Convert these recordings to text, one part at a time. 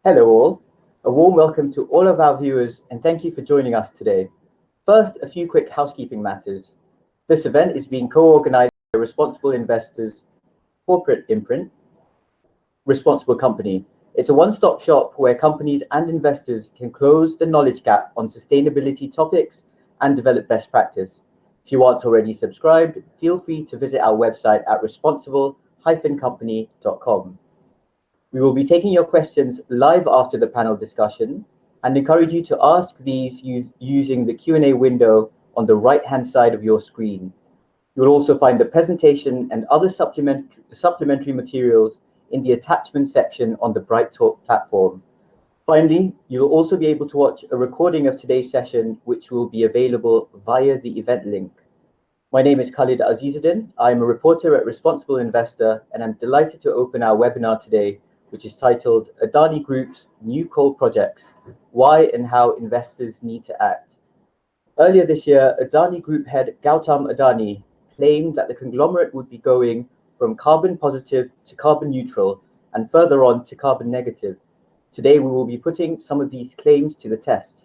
Hello all, a warm welcome to all of our viewers and thank you for joining us today. First, a few quick housekeeping matters. This event is being co-organized by Responsible Investors Corporate Imprint, Responsible Company. It's a one-stop shop where companies and investors can close the knowledge gap on sustainability topics and develop best practice. If you aren't already subscribed, feel free to visit our website at responsible-company.com. We will be taking your questions live after the panel discussion and encourage you to ask these using the Q&A window on the right-hand side of your screen. You will also find the presentation and other supplementary materials in the attachment section on the BrightTalk platform. Finally, you will also be able to watch a recording of today's session, which will be available via the event link. My name is Khalid Azizuddin. I'm a reporter at Responsible Investor, and I'm delighted to open our webinar today, which is titled Adani Group's New Coal Projects, Why and How Investors Need to Act. Earlier this year, Adani Group head Gautam Adani claimed that the conglomerate would be going from carbon positive to carbon neutral and further on to carbon negative. Today, we will be putting some of these claims to the test.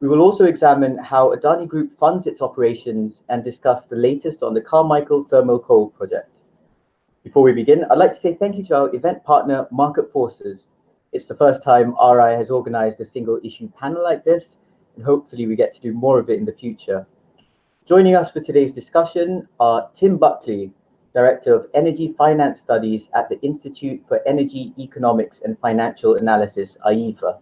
We will also examine how Adani Group funds its operations and discuss the latest on the Carmichael thermal coal project. Before we begin, I'd like to say thank you to our event partner, Market Forces. It's the first time RI has organized a single issue panel like this, and hopefully we get to do more of it in the future. Joining us for today's discussion are Tim Buckley, Director of Energy Finance Studies at the Institute for Energy Economics and Financial Analysis, IEFA.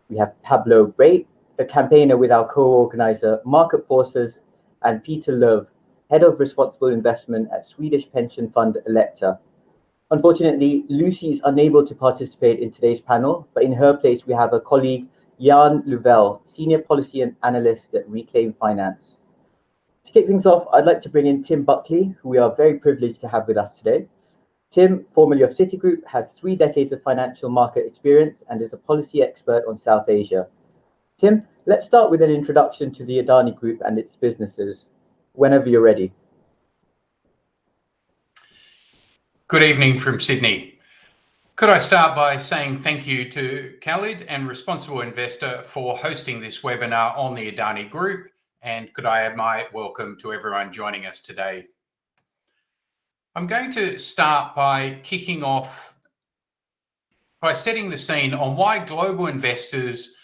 We have Pablo Brait, a campaigner with our co-organizer, Market Forces, and Peter Löv, Head of Responsible Investment at Swedish pension fund Electa. Unfortunately, Lucy is unable to participate in today's panel, but in her place we have a colleague, Jan Louvel, Senior Policy and Analyst at Reclaim Finance. To kick things off, I'd like to bring in Tim Buckley, who we are very privileged to have with us today. Tim, formerly of Citigroup, has 3 decades of financial market experience and is a policy expert on South Asia. Tim, let's start with an introduction to the Adani Group and its businesses. Whenever you're ready. Good evening from Sydney. Could I start by saying thank you to Khalid and Responsible Investor for hosting this webinar on the Adani Group, and could I add my welcome to everyone joining us today. I'm going to start by kicking off by setting the scene on why global investors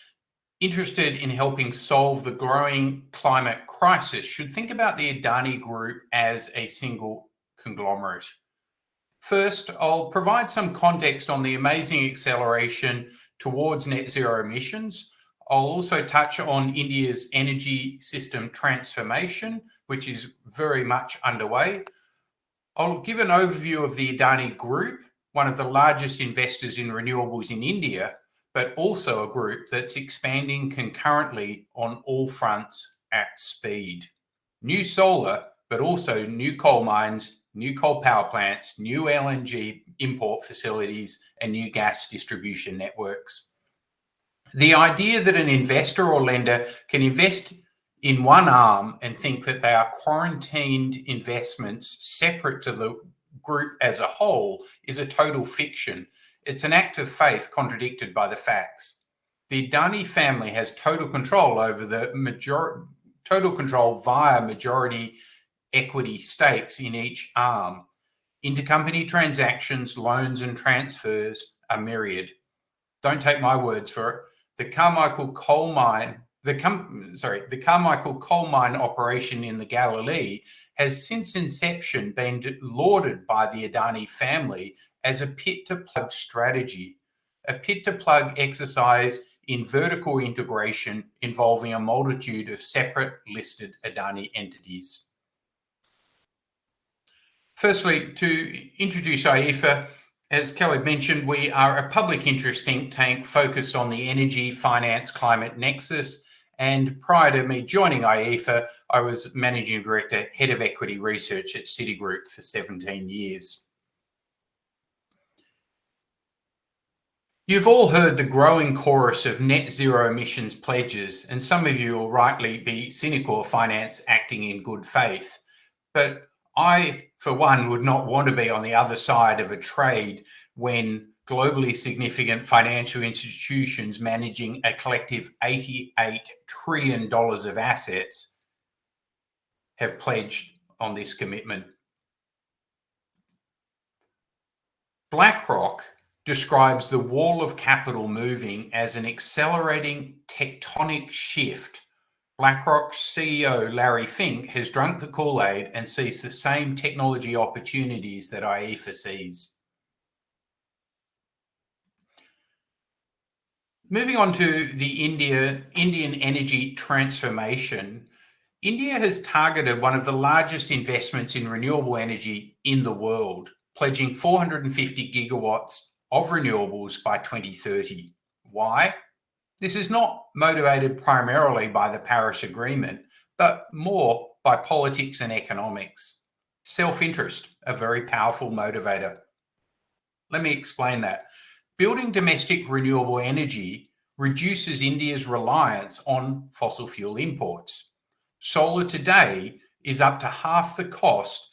interested in helping solve the growing climate crisis should think about the Adani Group as a single conglomerate. First, I'll provide some context on the amazing acceleration towards net zero emissions. I'll also touch on India's energy system transformation, which is very much underway. I'll give an overview of the Adani Group, one of the largest investors in renewables in India, but also a group that's expanding concurrently on all fronts at speed. New solar, but also new coal mines, new coal power plants, new LNG import facilities, and new gas distribution networks. The idea that an investor or lender can invest in one arm and think that they are quarantined investments separate to the group as a whole is a total fiction. It's an act of faith contradicted by the facts. The Adani family has total control over via majority equity stakes in each arm. Intercompany transactions, loans and transfers are myriad. Don't take my words for it. The Carmichael coal mine operation in the Galilee has since inception been lauded by the Adani family as a pit-to-plug strategy, a pit-to-plug exercise in vertical integration involving a multitude of separate listed Adani entities. Firstly, to introduce IEFA, as Kelly mentioned, we are a public interest think tank focused on the energy, finance, climate nexus. And prior to me joining IEFA, I was Managing Director, Head of Equity Research at Citigroup for 17 years. You've all heard the growing chorus of net zero emissions pledges, and some of you will rightly be cynical of finance acting in good faith. But I, for one, would not want to be on the other side of a trade when globally significant financial institutions managing a collective $88 trillion of assets have pledged on this commitment. BlackRock describes the wall of capital moving as an accelerating tectonic shift. BlackRock's CEO, Larry Fink, has drunk the Kool-Aid and sees the same technology opportunities that IEFA sees. Moving on to the Indian energy transformation, India has targeted one of the largest investments in renewable energy in the world, pledging 450 gigawatts of renewables by 2030. Why? This is not motivated primarily by the Paris Agreement, but more by politics and economics. Self-interest, a very powerful motivator. Let me explain that. Building domestic renewable energy reduces India's reliance on fossil fuel imports. Solar today is up to half the cost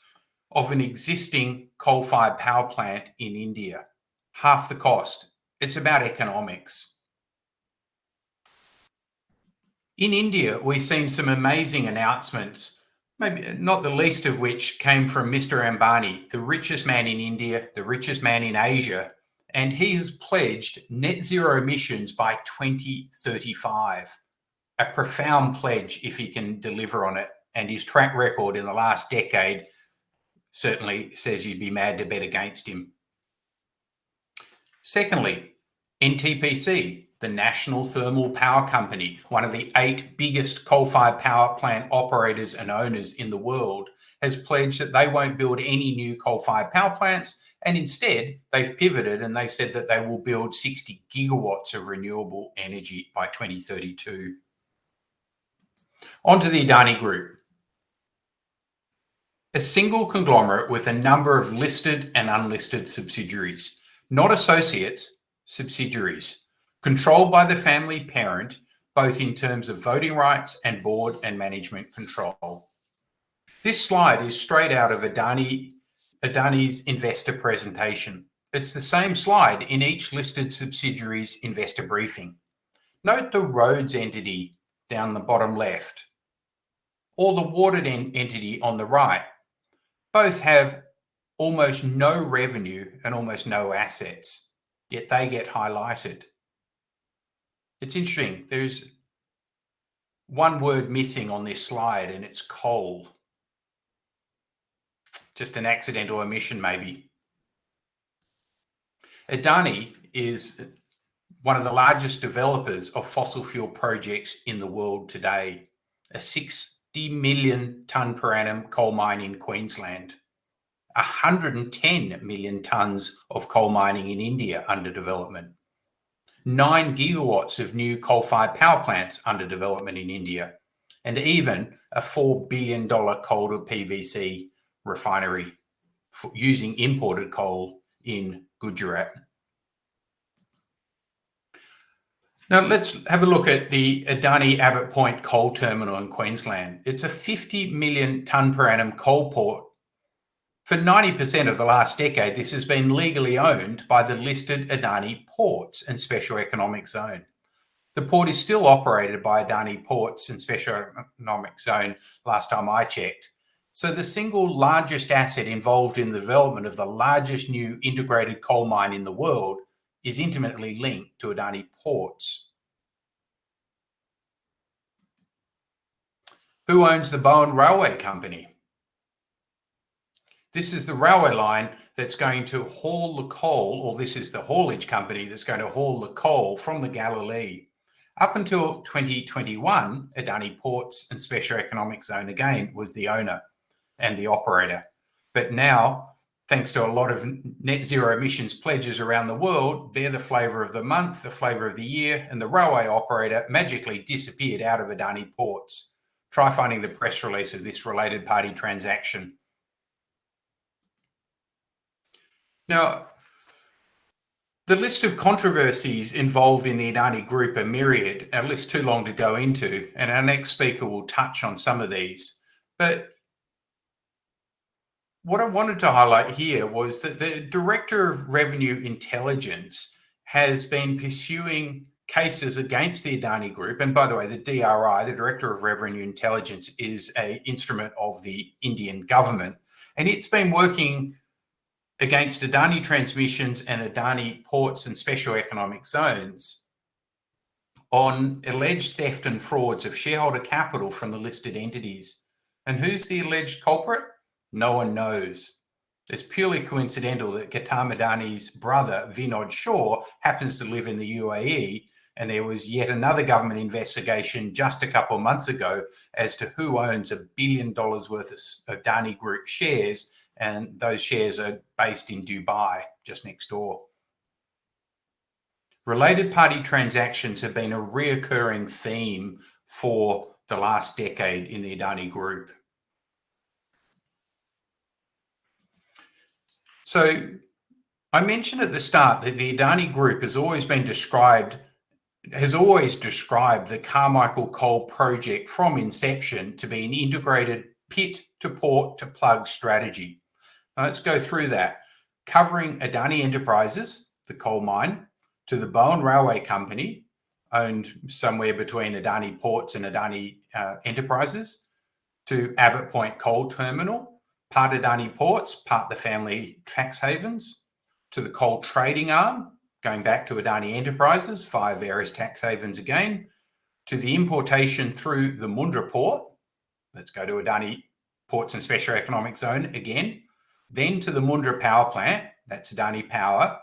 of an existing coal-fired power plant in India. Half the cost. It's about economics. In India, we've seen some amazing announcements, maybe not the least of which came from Mr. Adani, the richest man in India, the richest man in Asia, and he has pledged net zero emissions by 2035. A profound pledge if he can deliver on it, and his track record in the last decade certainly says you'd be mad to bet against him. Secondly, NTPC, the National Thermal Power Company, one of the 8 biggest coal-fired power plant operators and owners in the world, has pledged that they won't build any new coal-fired power plants, and instead they've pivoted and they've said that they will build 60 gigawatts of renewable energy by 2032. On to the Adani Group. A single conglomerate with a number of listed and unlisted subsidiaries, not associates, subsidiaries, controlled by the family parent, both in terms of voting rights and board and management control. This slide is straight out of Adani's investor presentation. It's the same slide in each listed subsidiary's investor briefing. Note the roads entity down the bottom left, or the watered entity on the right. Both have almost no revenue and almost no assets, yet they get highlighted. It's interesting. There's one word missing on this slide, and it's coal. Just an accidental omission, maybe. Adani is one of the largest developers of fossil fuel projects in the world today. A 60 million tonne per annum coal mine in Queensland. 110 million tonnes of coal mining in India under development. 9 gigawatts of new coal-fired power plants under development in India. And even a $4 billion coal to PVC refinery using imported coal in Gujarat. Now let's have a look at the Adani Abbott Point coal terminal in Queensland. It's a 50 million tonne per annum coal port. For 90% of the last decade, this has been legally owned by the listed Adani Ports and Special Economic Zone. The port is still operated by Adani Ports and Special Economic Zone last time I checked. So the single largest asset involved in the development of the largest new integrated coal mine in the world is intimately linked to Adani Ports. Who owns the Bowen Railway Company? This is the railway line that's going to haul the coal, or this is the haulage company that's going to haul the coal from the Galilee. Up until 2021, Adani Ports and Special Economic Zone again was the owner and the operator. But now, thanks to a lot of net zero emissions pledges around the world, they're the flavour of the month, the flavour of the year, and the railway operator magically disappeared out of Adani Ports. Try finding the press release of this related party transaction. Now, the list of controversies involved in the Adani Group are myriad, a list too long to go into, and our next speaker will touch on some of these. But what I wanted to highlight here was that the Director of Revenue Intelligence has been pursuing cases against the Adani Group. And by the way, the DRI, the Director of Revenue Intelligence, is an instrument of the Indian government. And it's been working against Adani Transmissions and Adani Ports and Special Economic Zones on alleged theft and frauds of shareholder capital from the listed entities. And who's the alleged culprit? No one knows. It's purely coincidental that Gautam Adani's brother, Vinod Shaw, happens to live in the UAE, and there was yet another government investigation just a couple of months ago as to who owns $1 billion worth of Adani Group shares, and those shares are based in Dubai, just next door. Related party transactions have been a reoccurring theme for the last decade in the Adani Group. So I mentioned at the start that the Adani Group has always described the Carmichael coal project from inception to be an integrated pit to port to plug strategy. Now let's go through that, covering Adani Enterprises, the coal mine, to the Bowen Railway Company, owned somewhere between Adani Ports and Adani Enterprises, to Abbott Point Coal Terminal, part Adani Ports, part the family tax havens, to the coal trading arm, going back to Adani Enterprises via various tax havens again, to the importation through the Mundra Port, let's go to Adani Ports and Special Economic Zone again, then to the Mundra Power Plant, that's Adani Power,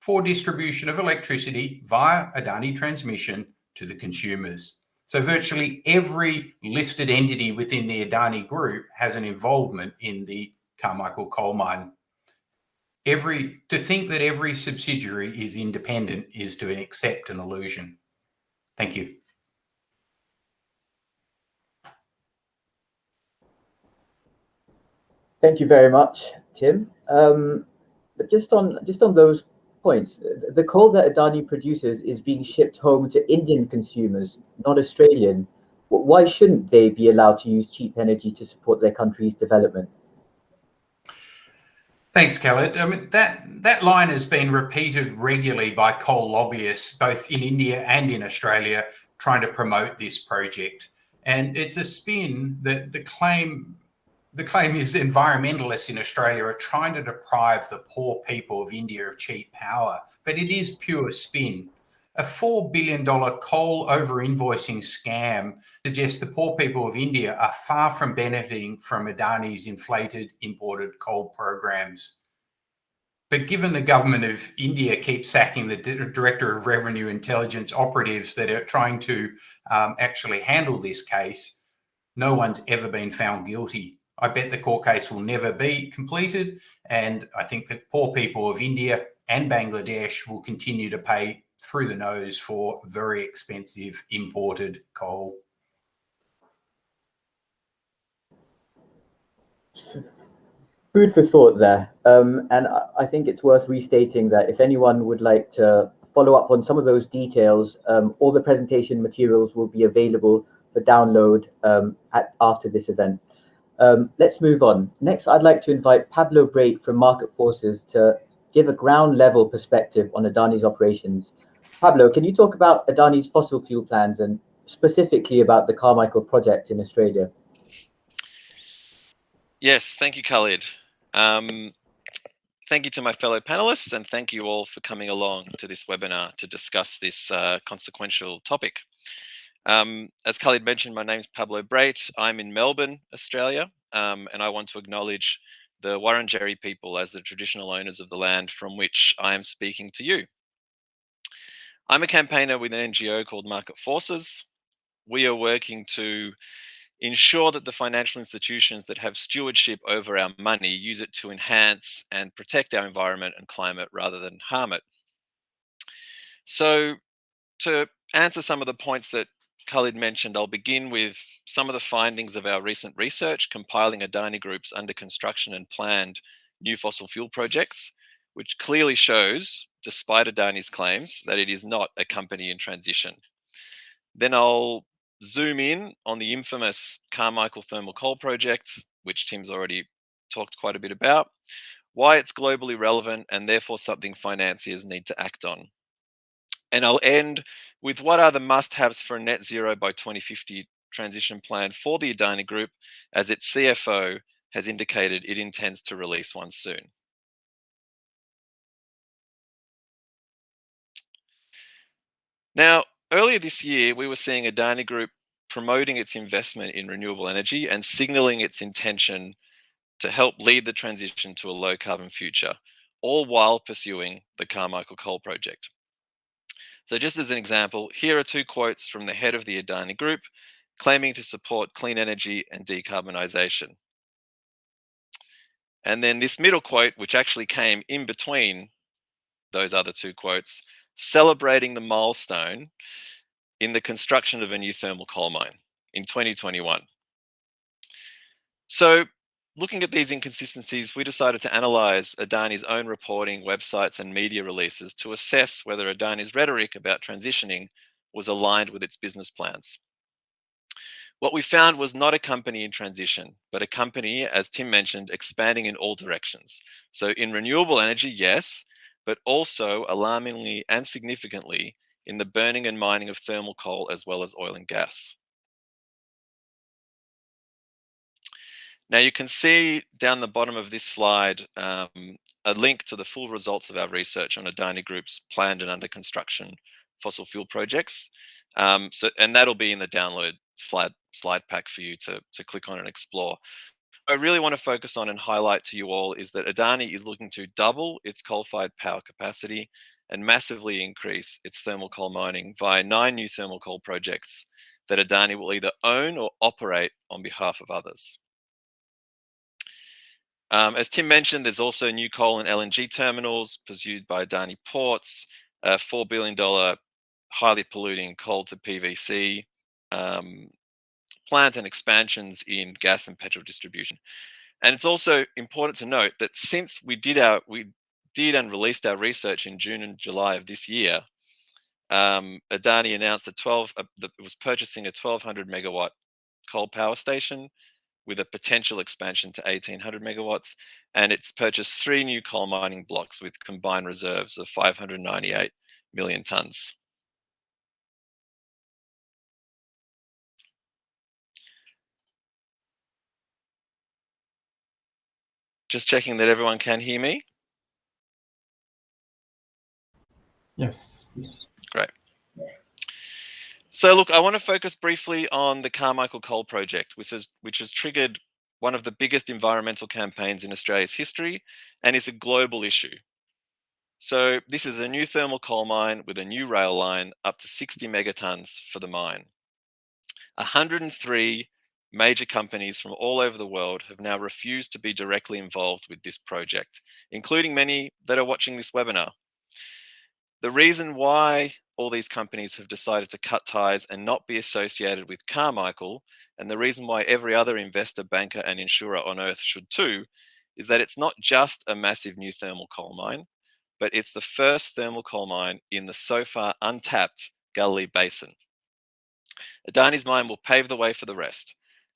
for distribution of electricity via Adani Transmission to the consumers. So virtually every listed entity within the Adani Group has an involvement in the Carmichael coal mine. To think that every subsidiary is independent is to accept an illusion. Thank you. Thank you very much, Tim. But just on those points, the coal that Adani produces is being shipped home to Indian consumers, not Australian. Why shouldn't they be allowed to use cheap energy to support their country's development? Thanks, Khaled. I mean, that line has been repeated regularly by coal lobbyists, both in India and in Australia, trying to promote this project. And it's a spin that the claim is environmentalists in Australia are trying to deprive the poor people of India of cheap power, but it is pure spin. A $4 billion coal over-invoicing scam suggests the poor people of India are far from benefiting from Adani's inflated imported coal programs. But given the government of India keeps sacking the Director of Revenue Intelligence operatives that are trying to actually handle this case, no one's ever been found guilty. I bet the court case will never be completed, and I think the poor people of India and Bangladesh will continue to pay through the nose for very expensive imported coal. Food for thought there. And I think it's worth restating that if anyone would like to follow up on some of those details, all the presentation materials will be available for download after this event. Let's move on. Next, I'd like to invite Pablo Brait from Market Forces to give a ground level perspective on Adani's operations. Pablo, can you talk about Adani's fossil fuel plans and specifically about the Carmichael project in Australia? Yes, thank you, Khalid. Thank you to my fellow panelists, and thank you all for coming along to this webinar to discuss this consequential topic. As Khalid mentioned, my name's Pablo Brait. I'm in Melbourne, Australia, and I want to acknowledge the Wurundjeri people as the traditional owners of the land from which I am speaking to you. I'm a campaigner with an NGO called Market Forces. We are working to ensure that the financial institutions that have stewardship over our money use it to enhance and protect our environment and climate rather than harm it. So to answer some of the points that Khalid mentioned, I'll begin with some of the findings of our recent research compiling Adani Group's under construction and planned new fossil fuel projects, which clearly shows, despite Adani's claims, that it is not a company in transition. Then I'll zoom in on the infamous Carmichael thermal coal project, which Tim's already talked quite a bit about, why it's globally relevant and therefore something financiers need to act on. And I'll end with what are the must-haves for a net zero by 2050 transition plan for the Adani Group, as its CFO has indicated it intends to release one soon. Now, earlier this year, we were seeing Adani Group promoting its investment in renewable energy and signaling its intention to help lead the transition to a low carbon future, all while pursuing the Carmichael coal project. So just as an example, here are two quotes from the head of the Adani Group claiming to support clean energy and decarbonisation. And then this middle quote, which actually came in between those other two quotes, celebrating the milestone in the construction of a new thermal coal mine in 2021. So looking at these inconsistencies, we decided to analyse Adani's own reporting, websites and media releases to assess whether Adani's rhetoric about transitioning was aligned with its business plans. What we found was not a company in transition, but a company, as Tim mentioned, expanding in all directions. So in renewable energy, yes, but also alarmingly and significantly in the burning and mining of thermal coal as well as oil and gas. Now you can see down the bottom of this slide a link to the full results of our research on Adani Group's planned and under construction fossil fuel projects. And that'll be in the download slide pack for you to click on and explore. What I really want to focus on and highlight to you all is that Adani is looking to double its coal-fired power capacity and massively increase its thermal coal mining via 9 new thermal coal projects that Adani will either own or operate on behalf of others. As Tim mentioned, there's also new coal and LNG terminals pursued by Adani Ports, a $4 billion highly polluting coal to PVC plant and expansions in gas and petrol distribution. And it's also important to note that since we did and released our research in June and July of this year, Adani announced that it was purchasing a 1,200 megawatt coal power station with a potential expansion to 1,800 megawatts, and it's purchased 3 new coal mining blocks with combined reserves of 598 million tonnes. Just checking that everyone can hear me. Yes. Great. So look, I want to focus briefly on the Carmichael coal project, which has triggered one of the biggest environmental campaigns in Australia's history and is a global issue. So this is a new thermal coal mine with a new rail line up to 60 megatons for the mine. 103 major companies from all over the world have now refused to be directly involved with this project, including many that are watching this webinar. The reason why all these companies have decided to cut ties and not be associated with Carmichael, and the reason why every other investor, banker and insurer on earth should too, is that it's not just a massive new thermal coal mine, but it's the first thermal coal mine in the so far untapped Galilee Basin. Adani's mine will pave the way for the rest.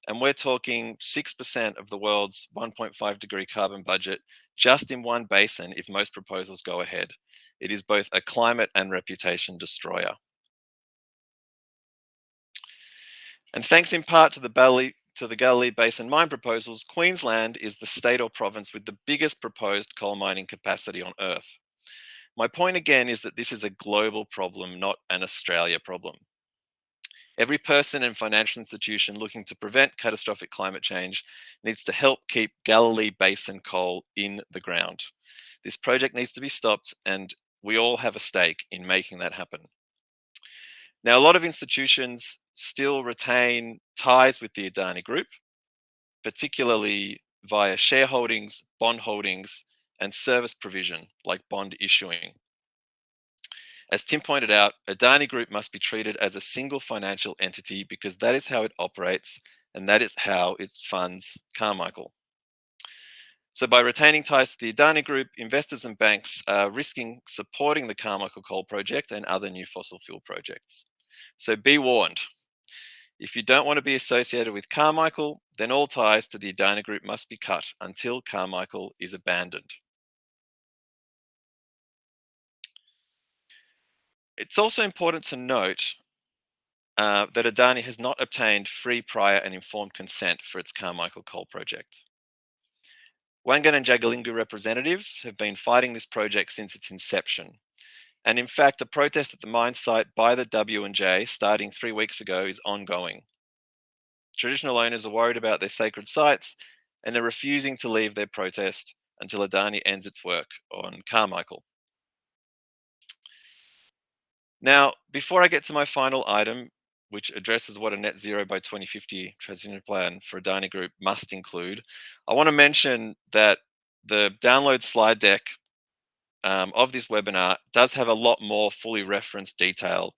And we're talking 6% of the world's 1.5 degree carbon budget just in one basin if most proposals go ahead. It is both a climate and reputation destroyer. And thanks in part to the Galilee Basin mine proposals, Queensland is the state or province with the biggest proposed coal mining capacity on Earth. My point again is that this is a global problem, not an Australia problem. Every person and financial institution looking to prevent catastrophic climate change needs to help keep Galilee Basin coal in the ground. This project needs to be stopped, and we all have a stake in making that happen. Now, a lot of institutions still retain ties with the Adani Group, particularly via shareholdings, bond holdings, and service provision like bond issuing. As Tim pointed out, Adani Group must be treated as a single financial entity because that is how it operates and that is how it funds Carmichael. So by retaining ties to the Adani Group, investors and banks are risking supporting the Carmichael coal project and other new fossil fuel projects. So be warned. If you don't want to be associated with Carmichael, then all ties to the Adani Group must be cut until Carmichael is abandoned. It's also important to note that Adani has not obtained free, prior and informed consent for its Carmichael coal project. Wangan and Jagalingou representatives have been fighting this project since its inception. And in fact, a protest at the mine site by the W&J starting 3 weeks ago is ongoing. Traditional owners are worried about their sacred sites and are refusing to leave their protest until Adani ends its work on Carmichael. Now, before I get to my final item, which addresses what a net zero by 2050 transition plan for Adani Group must include, I want to mention that the download slide deck of this webinar does have a lot more fully referenced detail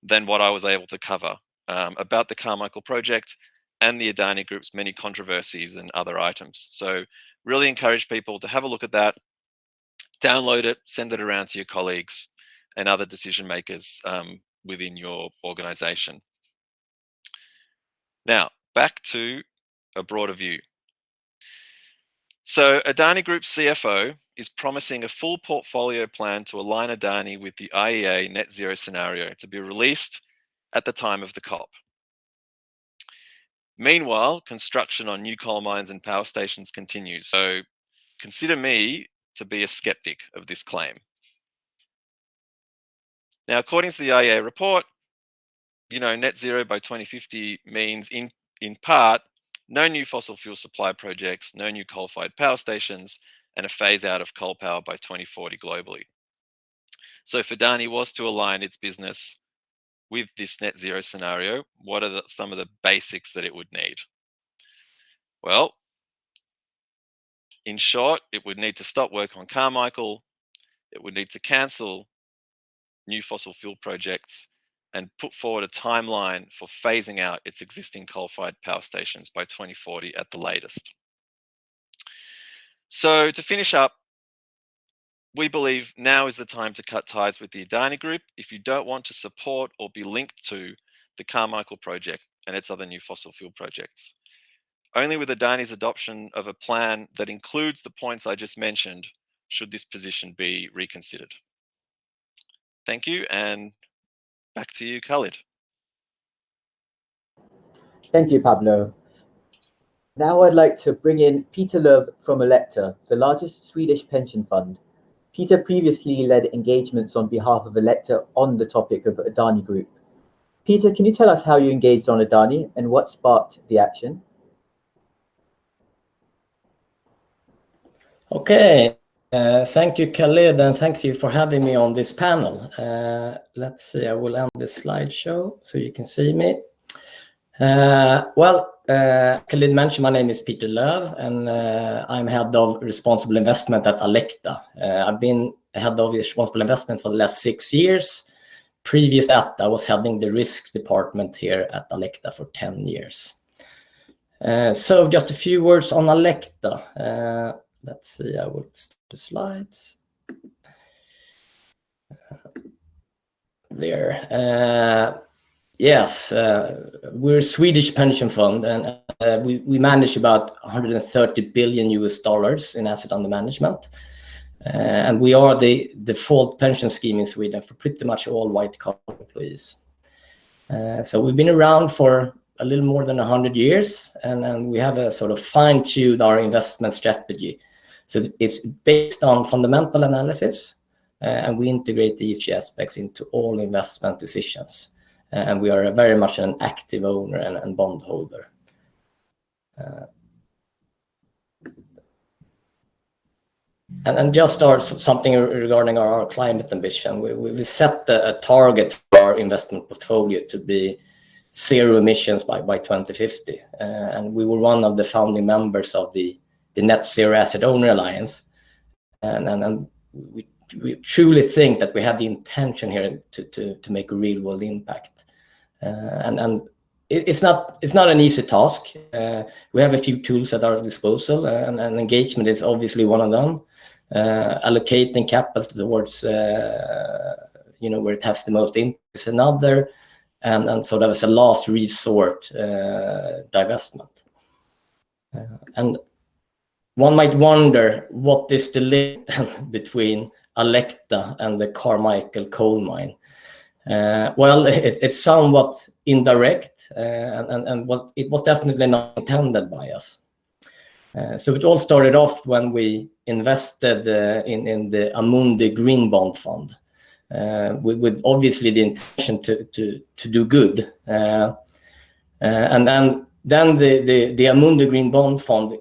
than what I was able to cover about the Carmichael project and the Adani Group's many controversies and other items. So really encourage people to have a look at that, download it, send it around to your colleagues and other decision makers within your organization. Now, back to a broader view. So Adani Group's CFO is promising a full portfolio plan to align Adani with the IEA net zero scenario to be released at the time of the COP. Meanwhile, construction on new coal mines and power stations continues. So consider me to be a skeptic of this claim. Now, according to the IEA report, net zero by 2050 means in part, no new fossil fuel supply projects, no new coal-fired power stations, and a phase out of coal power by 2040 globally. So if Adani was to align its business with this net zero scenario, what are some of the basics that it would need? Well, in short, it would need to stop work on Carmichael, it would need to cancel new fossil fuel projects, and put forward a timeline for phasing out its existing coal-fired power stations by 2040 at the latest. So to finish up, we believe now is the time to cut ties with the Adani Group if you don't want to support or be linked to the Carmichael project and its other new fossil fuel projects. Only with Adani's adoption of a plan that includes the points I just mentioned should this position be reconsidered. Thank you, and back to you, Khalid. Thank you, Pablo. Now I'd like to bring in Peter Löv from Elekta, the largest Swedish pension fund. Peter previously led engagements on behalf of Elekta on the topic of Adani Group. Peter, can you tell us how you engaged on Adani and what sparked the action? Okay, thank you, Khalid, and thank you for having me on this panel. Let's see, I will end this slideshow so you can see me. Khalid mentioned my name is Peter Löv, and I'm head of responsible investment at Elekta. I've been head of responsible investment for the last 6 years. Previous to that, I was heading the risk department here at Elekta for 10 years. So just a few words on Elekta. Let's see, I will start the slides. There. Yes, we're a Swedish pension fund, and we manage about $130 billion in asset under management. And we are the default pension scheme in Sweden for pretty much all white-collar employees. So we've been around for a little more than 100 years, and we have a sort of fine-tuned our investment strategy. So it's based on fundamental analysis, and we integrate these aspects into all investment decisions. And we are very much an active owner and bondholder. And just something regarding our climate ambition. We set a target for our investment portfolio to be zero emissions by 2050. And we were one of the founding members of the Net Zero Asset Owner Alliance. And we truly think that we have the intention here to make a real world impact. And it's not an easy task. We have a few tools at our disposal, and engagement is obviously one of them. Allocating capital towards where it has the most impact is another. and sort of as a last resort divestment. And one might wonder, what is the link between Alecta and the Carmichael coal mine? Well, it's somewhat indirect, and it was definitely not intended by us. So it all started off when we invested in the Amundi Green Bond Fund, with obviously the intention to do good. And then the Amundi Green Bond Fund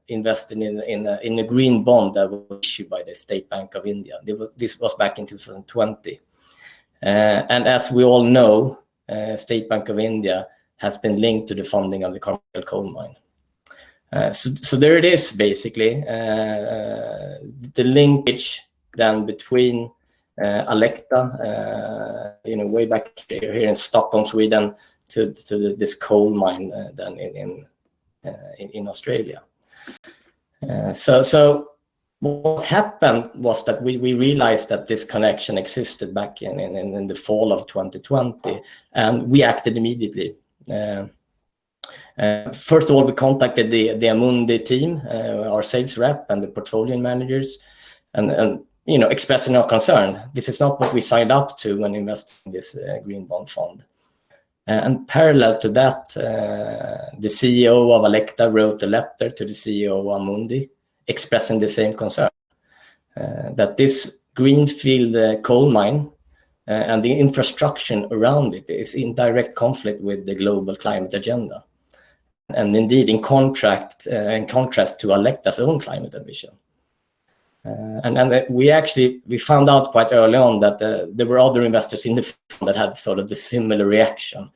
invested in a green bond that was issued by the State Bank of India. This was back in 2020. And as we all know, State Bank of India has been linked to the funding of the Carmichael coal mine. So there it is, basically, the linkage then between Alecta, way back here in Stockholm, Sweden, to this coal mine then in Australia. So what happened was that we realized that this connection existed back in the fall of 2020, and we acted immediately. First of all, we contacted the Amundi team, our sales rep and the portfolio managers, and expressing our concern. This is not what we signed up to when investing in this green bond fund. And parallel to that, the CEO of Alecta wrote a letter to the CEO of Amundi expressing the same concern, that this greenfield coal mine and the infrastructure around it is in direct conflict with the global climate agenda, and indeed in contrast to Alecta's own climate ambition. And we found out quite early on that there were other investors in the fund that had sort of the similar reaction,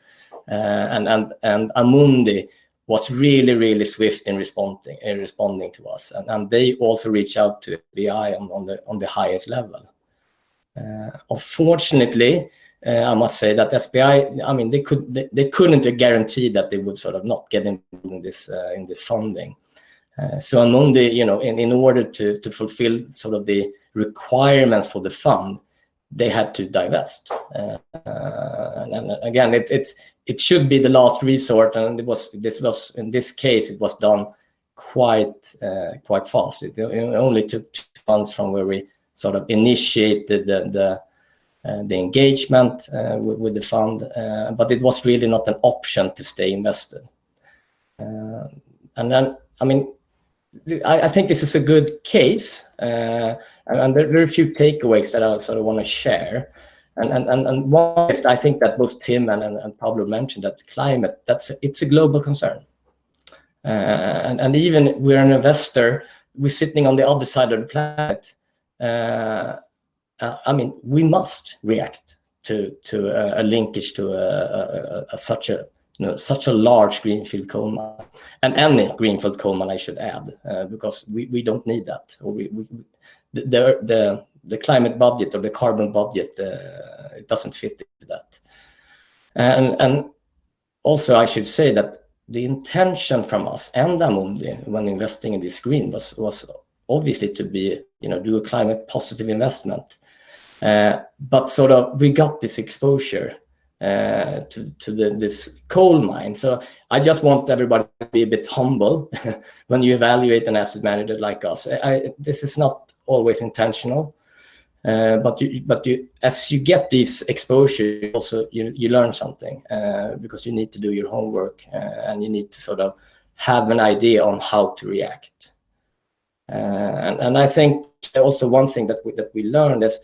and Amundi was really swift in responding to us, and they also reached out to SBI on the highest level. Unfortunately, I must say that SBI, they couldn't guarantee that they would sort of not get involved in this funding. So Amundi, in order to fulfill sort of the requirements for the fund, they had to divest. And again, it should be the last resort, and this was in this case it was done quite fast. It only took 2 months from where we sort of initiated the engagement with the fund, but it was really not an option to stay invested. And then, I think this is a good case, and there are a few takeaways that I sort of want to share. And one is, I think that both Tim and Pablo mentioned that climate, it's a global concern. And even we're an investor, we're sitting on the other side of the planet. We must react to a linkage to such a large greenfield coal mine, and any greenfield coal mine, I should add, because we don't need that. Or the climate budget or the carbon budget, it doesn't fit into that. And also, I should say that the intention from us and Amundi when investing in this green was obviously to be, do a climate positive investment. But sort of we got this exposure to this coal mine. So I just want everybody to be a bit humble when you evaluate an asset manager like us. This is not always intentional, but you as you get these exposure, also you learn something, because you need to do your homework, and you need to sort of have an idea on how to react. And I think also one thing that we learned is,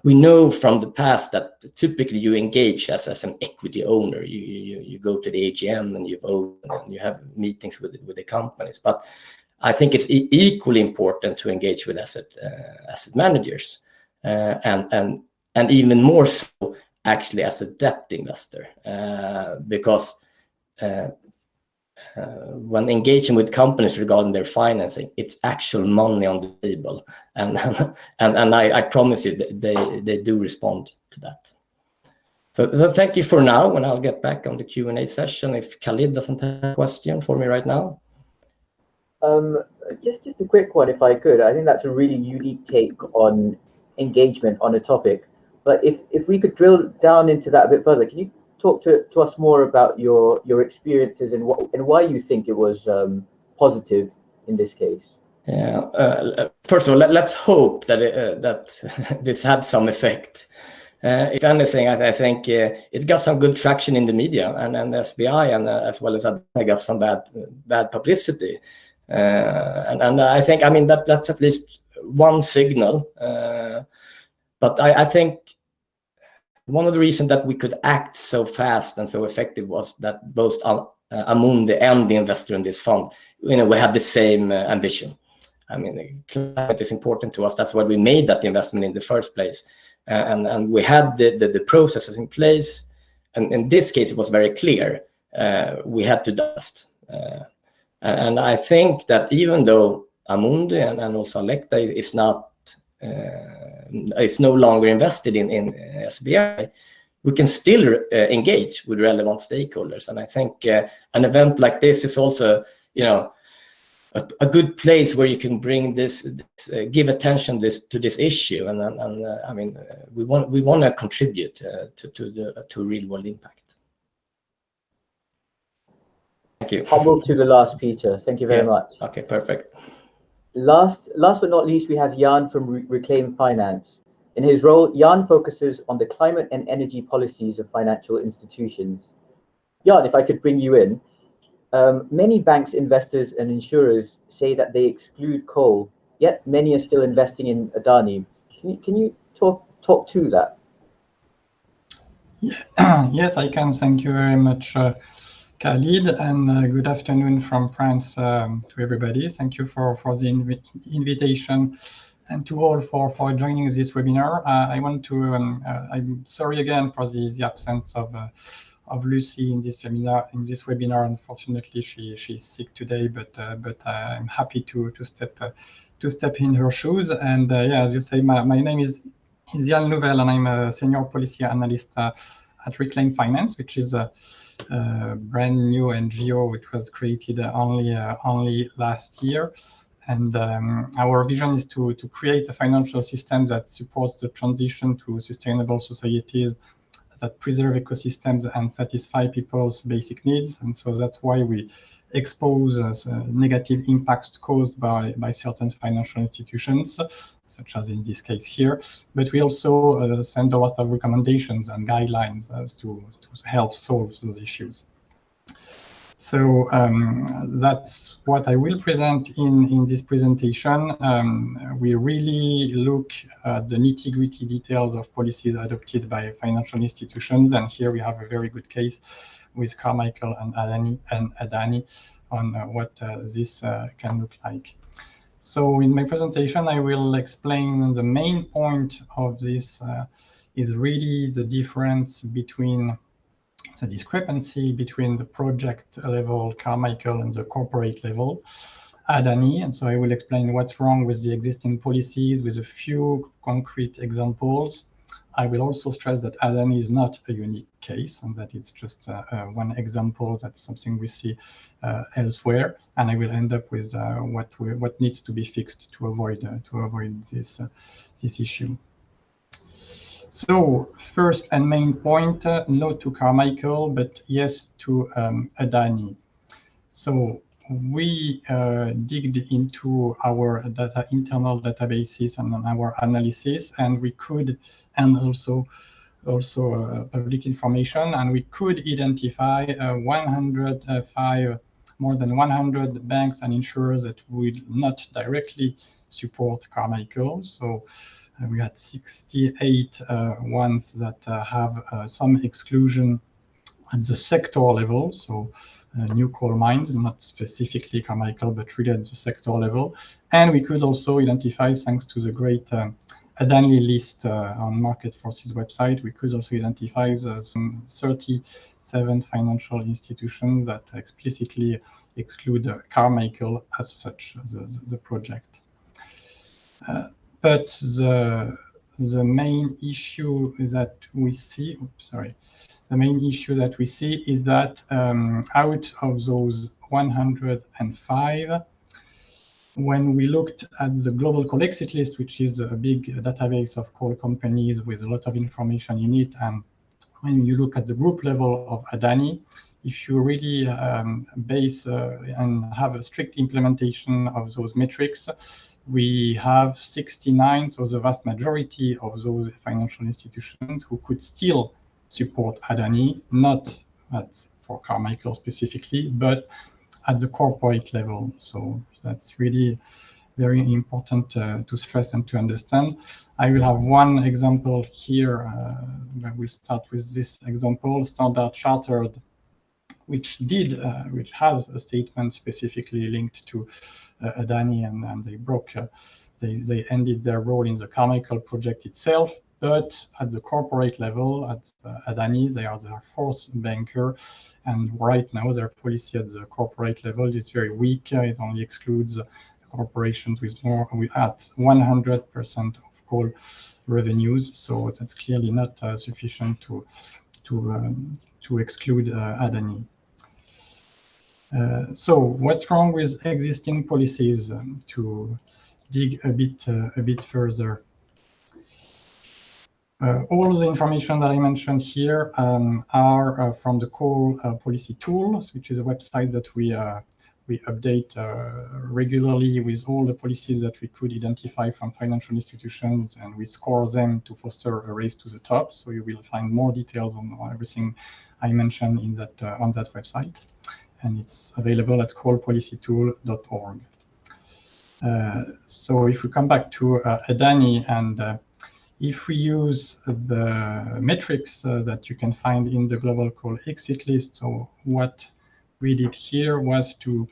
we know from the past that typically you engage as an equity owner. You go to the AGM and you vote and you have meetings with the companies. But I think it's equally important to engage with asset managers, and even more so actually as a debt investor, because when engaging with companies regarding their financing, it's actual money on the table, and I promise you they do respond to that. So thank you for now, and I'll get back on the Q&A session if Khalid doesn't have a question for me right now. Just a quick one, if I could. I think that's a really unique take on engagement on a topic. But if we could drill down into that a bit further, can you talk to us more about your experiences and why you think it was positive in this case? Yeah. First of all, let's hope that that this had some effect. If anything, I think it got some good traction in the media, and SBI and as well as I got some bad publicity. And I think, I mean, that's at least one signal. But I think one of the reasons that we could act so fast and so effective was that both Amundi and the investor in this fund, we had the same ambition. I mean, climate is important to us. That's why we made that investment in the first place. And we had the processes in place. And in this case, it was very clear. We had to dust. And I think that even though Amundi and also Alecta is not, it's no longer invested in SBI, we can still engage with relevant stakeholders. And I think an event like this is also, a good place where you can bring this give attention to this issue. And I mean, we want to contribute to real world impact. Thank you. Humble to the last, Peter. Thank you very much. Okay, perfect. Last but not least, we have Jan from Reclaim Finance. In his role, Jan focuses on the climate and energy policies of financial institutions. Jan, if I could bring you in, many banks, investors, and insurers say that they exclude coal, yet many are still investing in Adani. Can you talk to that? Yes, I can. Thank you very much, Khalid, and good afternoon from France to everybody. Thank you for the invitation, and to all for joining this webinar. I want to, I'm sorry again for the absence of Lucy in this webinar. Unfortunately, she's sick today, but I'm happy to step in her shoes. And yeah, as you say, my name is Jan Louvel, and I'm a senior policy analyst at Reclaim Finance, which is a brand new NGO which was created only last year. And our vision is to create a financial system that supports the transition to sustainable societies that preserve ecosystems and satisfy people's basic needs. And so that's why we expose negative impacts caused by certain financial institutions, such as in this case here. But we also send a lot of recommendations and guidelines as to help solve those issues. So that's what I will present in this presentation. We really look at the nitty-gritty details of policies adopted by financial institutions, and here we have a very good case with Carmichael and Adani on what this can look like. So in my presentation, I will explain the main point of this is really the difference between the discrepancy between the project level Carmichael and the corporate level Adani. And so I will explain what's wrong with the existing policies with a few concrete examples. I will also stress that Adani is not a unique case and that it's just one example. That's something we see elsewhere. And I will end up with what needs to be fixed to avoid this issue. So first and main point, no to Carmichael, but yes to Adani. So we digged into our internal databases and our analysis, and we could, and also public information, and we could identify more than 100 banks and insurers that would not directly support Carmichael. So we had 68 ones that have some exclusion at the sector level, so new coal mines, not specifically Carmichael, but really at the sector level. And we could also identify, thanks to the great Adani list on Market Forces website, we could also identify some 37 financial institutions that explicitly exclude Carmichael as such, the project. But the main issue that we see, the main issue that we see is that out of those 105, when we looked at the global coal exit list, which is a big database of coal companies with a lot of information in it, and when you look at the group level of Adani, if you really base and have a strict implementation of those metrics, we have 69, so the vast majority of those financial institutions who could still support Adani, not for Carmichael specifically, but at the corporate level. So that's really very important to stress and to understand. I will have one example here. We'll start with this example. Standard Chartered, which has a statement specifically linked to Adani, and they broke. They ended their role in the Carmichael project itself. But at the corporate level, at Adani, they are their fourth banker, and right now their policy at the corporate level is very weak. It only excludes corporations with at 100% of coal revenues. So that's clearly not sufficient to exclude Adani. So what's wrong with existing policies? To dig a bit further. All the information that I mentioned here are from the Coal Policy Tools, which is a website that we update regularly with all the policies that we could identify from financial institutions, and we score them to foster a race to the top. So you will find more details on everything I mentioned in that on that website, and it's available at coalpolicytool.org. So if we come back to Adani, and if we use the metrics that you can find in the global coal exit list, so what we did here was to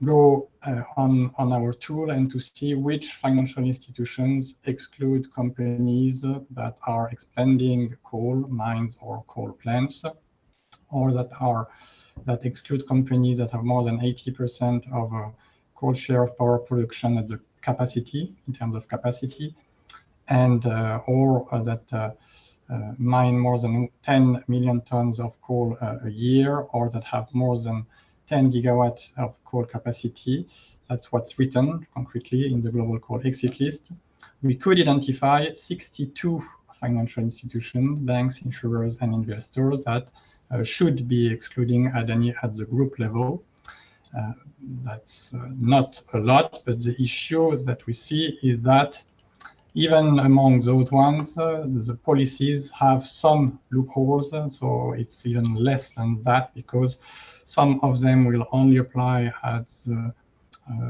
go on our tool and to see which financial institutions exclude companies that are expanding coal mines or coal plants, or that exclude companies that have more than 80% of coal share of power production at the capacity, in terms of capacity, and or that mine more than 10 million tons of coal a year, or that have more than 10 gigawatts of coal capacity. That's what's written concretely in the global coal exit list. We could identify 62 financial institutions, banks, insurers, and investors that should be excluding Adani at the group level. That's not a lot, but the issue that we see is that even among those ones, the policies have some loopholes, so it's even less than that, because some of them will only apply at the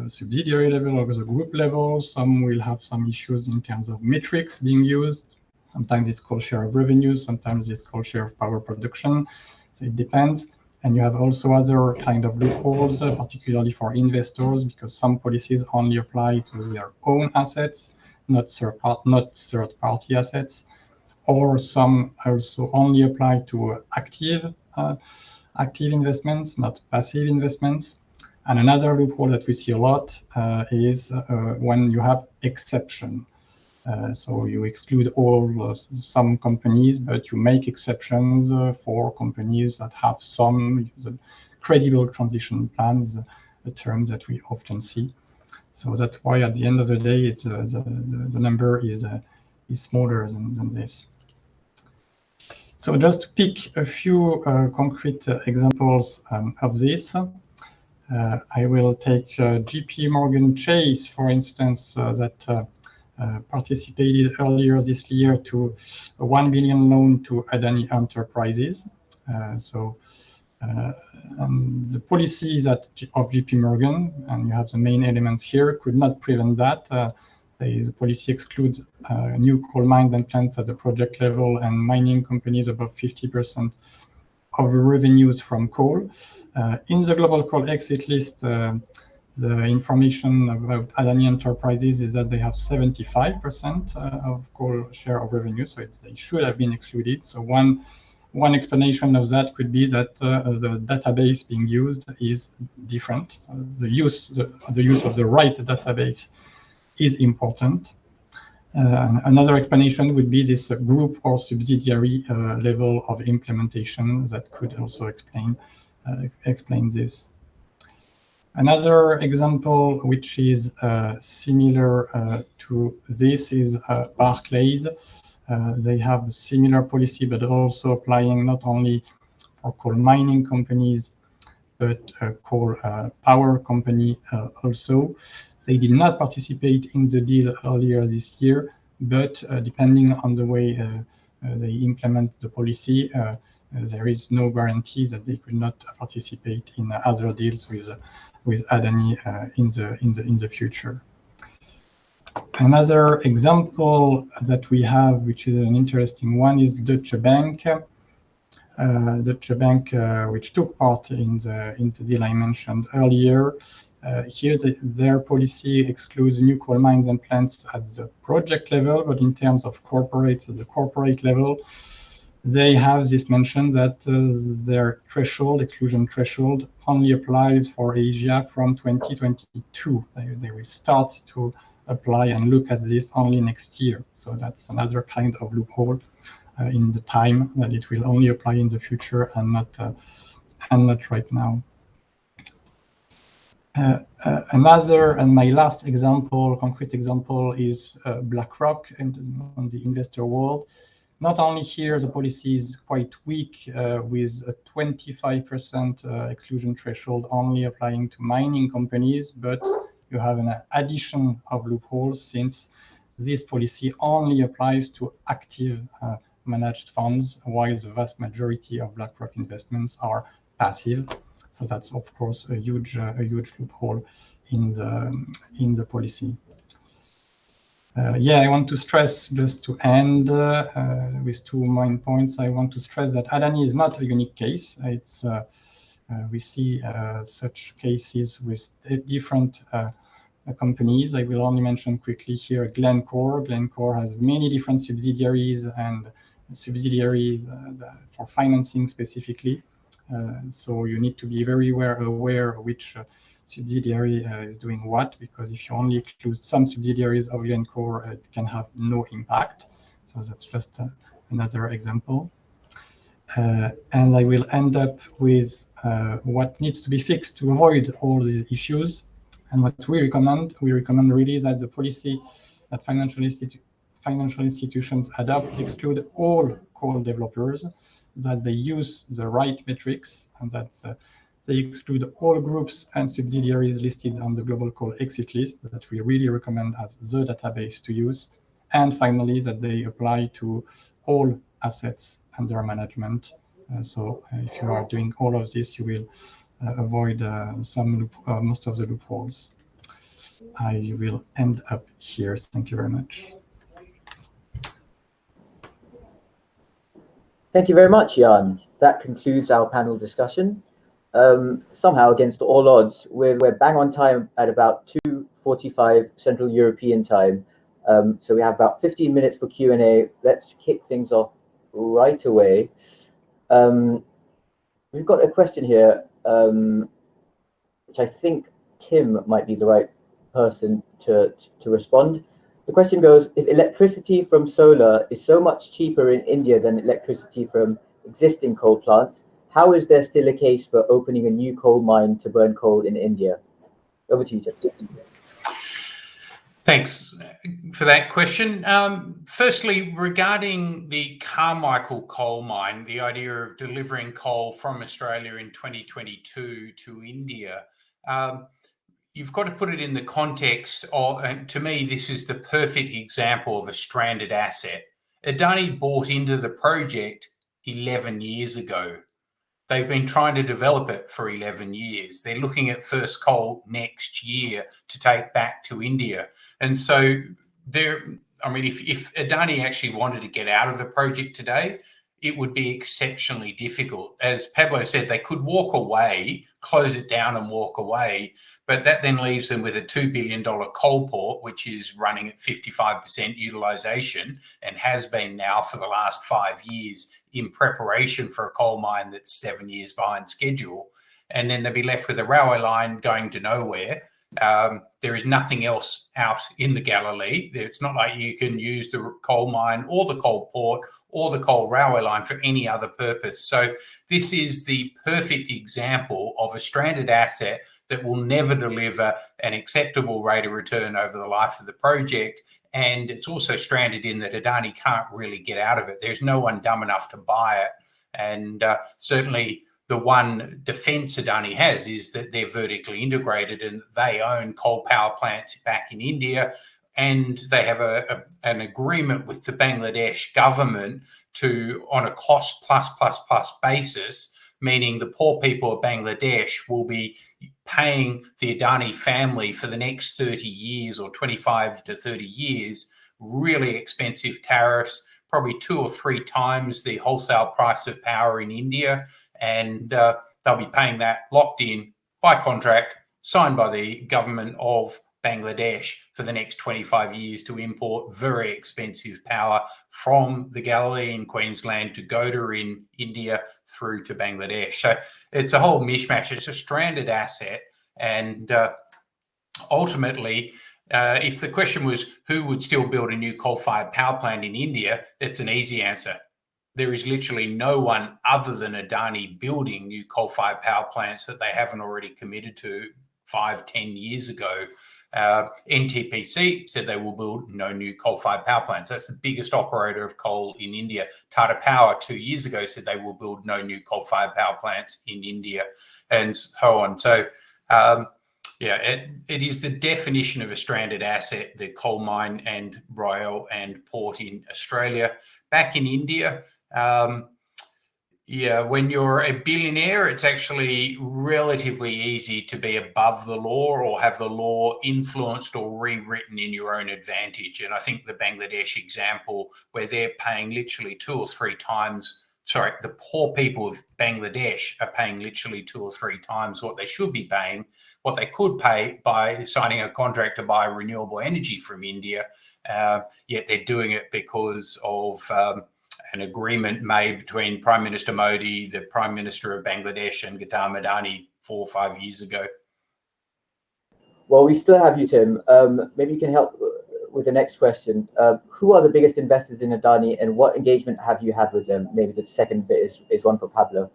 subsidiary level or the group level. Some will have some issues in terms of metrics being used. Sometimes it's called share of revenues, sometimes it's called share of power production, so it depends. And you have also other kind of loopholes, particularly for investors, because some policies only apply to their own assets, not third-party assets, or some also only apply to active investments, not passive investments. And another loophole that we see a lot is when you have exception. So you exclude some companies, but you make exceptions for companies that have some credible transition plans, a term that we often see. So that's why at the end of the day, the number is smaller than this. So just to pick a few concrete examples of this, I will take JP Morgan Chase, for instance, that participated earlier this year to a 1 billion loan to Adani Enterprises. And the policies of JP Morgan, and you have the main elements here, could not prevent that. The policy excludes new coal mines and plants at the project level, and mining companies above 50% of revenues from coal. In the global coal exit list, the information about Adani Enterprises is that they have 75% of coal share of revenue, so they should have been excluded. So one explanation of that could be that the database being used is different. The use of the right database is important. Another explanation would be this group or subsidiary level of implementation that could also explain this. Another example which is similar to this is Barclays. They have a similar policy, but also applying not only for coal mining companies, but coal power company also. They did not participate in the deal earlier this year, but depending on the way they implement the policy, there is no guarantee that they could not participate in other deals with Adani in the future. Another example that we have, which is an interesting one, is Deutsche Bank. Deutsche Bank, which took part in the deal I mentioned earlier. Here, their policy excludes new coal mines and plants at the project level, but in terms of at the corporate level, they have this mention that their exclusion threshold, only applies for Asia from 2022. They will start to apply and look at this only next year. So that's another kind of loophole in the time, that it will only apply in the future and not right now. Another and my last example, concrete example, is BlackRock on the investor world. Not only here, the policy is quite weak with a 25% exclusion threshold only applying to mining companies, but you have an addition of loopholes, since this policy only applies to active managed funds, while the vast majority of BlackRock investments are passive. So that's of course a huge loophole in the policy. I want to stress, just to end with two main points. I want to stress that Adani is not a unique case. It's we see such cases with different companies. I will only mention quickly here Glencore. Glencore has many different subsidiaries for financing specifically. So you need to be very aware which subsidiary is doing what, because if you only exclude some subsidiaries of Glencore, it can have no impact. So that's just another example. And I will end up with what needs to be fixed to avoid all these issues. And what we recommend really that the policy that financial institutions adopt exclude all coal developers, that they use the right metrics, and that they exclude all groups and subsidiaries listed on the global coal exit list that we really recommend as the database to use. And finally, that they apply to all assets under management. So if you are doing all of this, you will avoid most of the loopholes. I will end up here. Thank you very much. Thank you very much, Jan. That concludes our panel discussion. Somehow, against all odds, we're bang on time at about 2:45 Central European time. So we have about 15 minutes for Q&A. Let's kick things off right away. We've got a question here, which I think Tim might be the right person to respond. The question goes, if electricity from solar is so much cheaper in India than electricity from existing coal plants, how is there still a case for opening a new coal mine to burn coal in India? Over to you, Tim. Thanks for that question. Firstly, regarding the Carmichael coal mine, the idea of delivering coal from Australia in 2022 to India, you've got to put it in the context of, and to me, this is the perfect example of a stranded asset. Adani bought into the project 11 years ago. They've been trying to develop it for 11 years. They're looking at first coal next year to take back to India. And so if Adani actually wanted to get out of the project today, it would be exceptionally difficult. As Pablo said, they could walk away, close it down and walk away, but that then leaves them with a $2 billion coal port, which is running at 55% utilization and has been now for the last 5 years in preparation for a coal mine that's 7 years behind schedule. And then they'll be left with a railway line going to nowhere. There is nothing else out in the Galilee. It's not like you can use the coal mine or the coal port or the coal railway line for any other purpose. So this is the perfect example of a stranded asset that will never deliver an acceptable rate of return over the life of the project. And it's also stranded in that Adani can't really get out of it. There's no one dumb enough to buy it. And certainly the one defense Adani has is that they're vertically integrated and they own coal power plants back in India. And they have an agreement with the Bangladesh government on a cost plus basis, meaning the poor people of Bangladesh will be paying the Adani family for the next 30 years or 25 to 30 years, really expensive tariffs, probably 2 or 3 times the wholesale price of power in India. And they'll be paying that locked in by contract, signed by the government of Bangladesh for the next 25 years to import very expensive power from the Galilee in Queensland to Gautam in India through to Bangladesh. So it's a whole mishmash. It's a stranded asset. And ultimately, if the question was who would still build a new coal-fired power plant in India, it's an easy answer. There is literally no one other than Adani building new coal-fired power plants that they haven't already committed to 5-10 years ago. NTPC said they will build no new coal-fired power plants. That's the biggest operator of coal in India. Tata Power 2 years ago said they will build no new coal-fired power plants in India, and so on. So, it is the definition of a stranded asset, the coal mine and rail and port in Australia. Back in India, when you're a billionaire, it's actually relatively easy to be above the law or have the law influenced or rewritten in your own advantage. And I think the Bangladesh example, where they're paying literally 2 or 3 times, the poor people of Bangladesh are paying literally 2 or 3 times what they should be paying, what they could pay by signing a contract to buy renewable energy from India, yet they're doing it because of an agreement made between Prime Minister Modi, the Prime Minister of Bangladesh, and Gautam Adani 4 or 5 years ago. Well, we still have you, Tim. Maybe you can help with the next question. Who are the biggest investors in Adani, and what engagement have you had with them? Maybe the second bit is one for Pablo.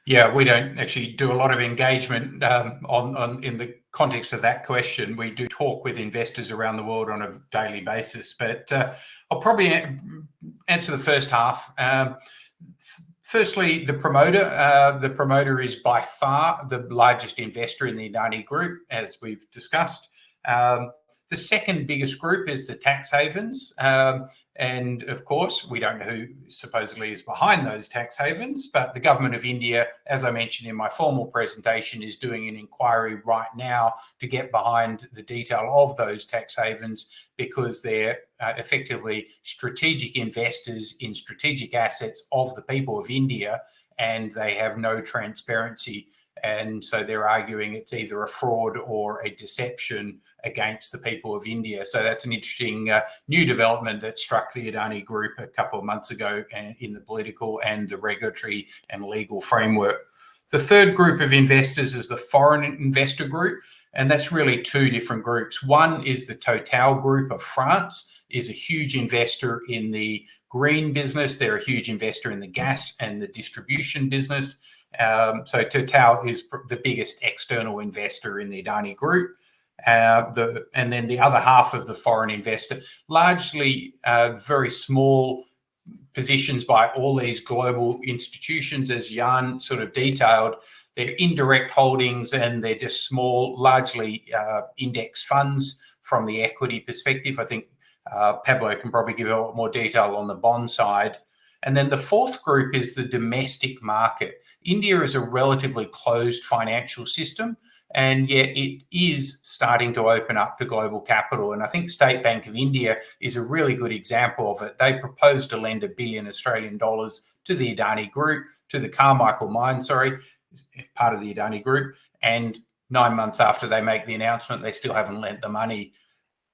Yeah, we don't actually do a lot of engagement in the context of that question. We do talk with investors around the world on a daily basis, but I'll probably answer the first half. Firstly, the promoter. The promoter is by far the largest investor in the Adani Group, as we've discussed. The second biggest group is the tax havens. And of course, we don't know who supposedly is behind those tax havens, but the government of India, as I mentioned in my formal presentation, is doing an inquiry right now to get behind the detail of those tax havens, because they're effectively strategic investors in strategic assets of the people of India, and they have no transparency. And so they're arguing it's either a fraud or a deception against the people of India. So that's an interesting new development that struck the Adani Group a couple of months ago in the political and the regulatory and legal framework. The third group of investors is the foreign investor group, and that's really 2 different groups. One is the Total Group of France, is a huge investor in the green business. They're a huge investor in the gas and the distribution business. So Total is the biggest external investor in the Adani Group. And then the other half of the foreign investor, largely very small positions by all these global institutions, as Jan sort of detailed. They're indirect holdings, and they're just small, largely index funds from the equity perspective. I think Pablo can probably give a lot more detail on the bond side. And then the fourth group is the domestic market. India is a relatively closed financial system, and yet it is starting to open up to global capital. And I think State Bank of India is a really good example of it. They proposed to lend $1 billion Australian to the Adani Group, to the Carmichael mine, part of the Adani Group. And 9 months after they make the announcement, they still haven't lent the money.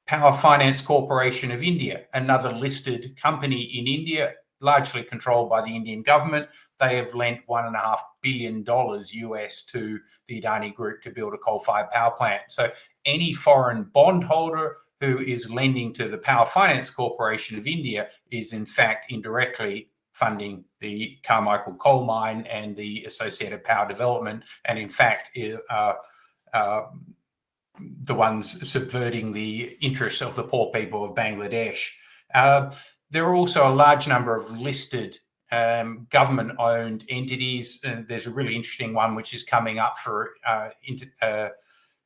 Power Finance Corporation of India, another listed company in India, largely controlled by the Indian government. They have lent $1.5 billion US to the Adani Group to build a coal-fired power plant. So any foreign bondholder who is lending to the Power Finance Corporation of India is in fact indirectly funding the Carmichael coal mine and the associated power development, and in fact the ones subverting the interests of the poor people of Bangladesh. There are also a large number of listed government-owned entities. There's a really interesting one which is coming up for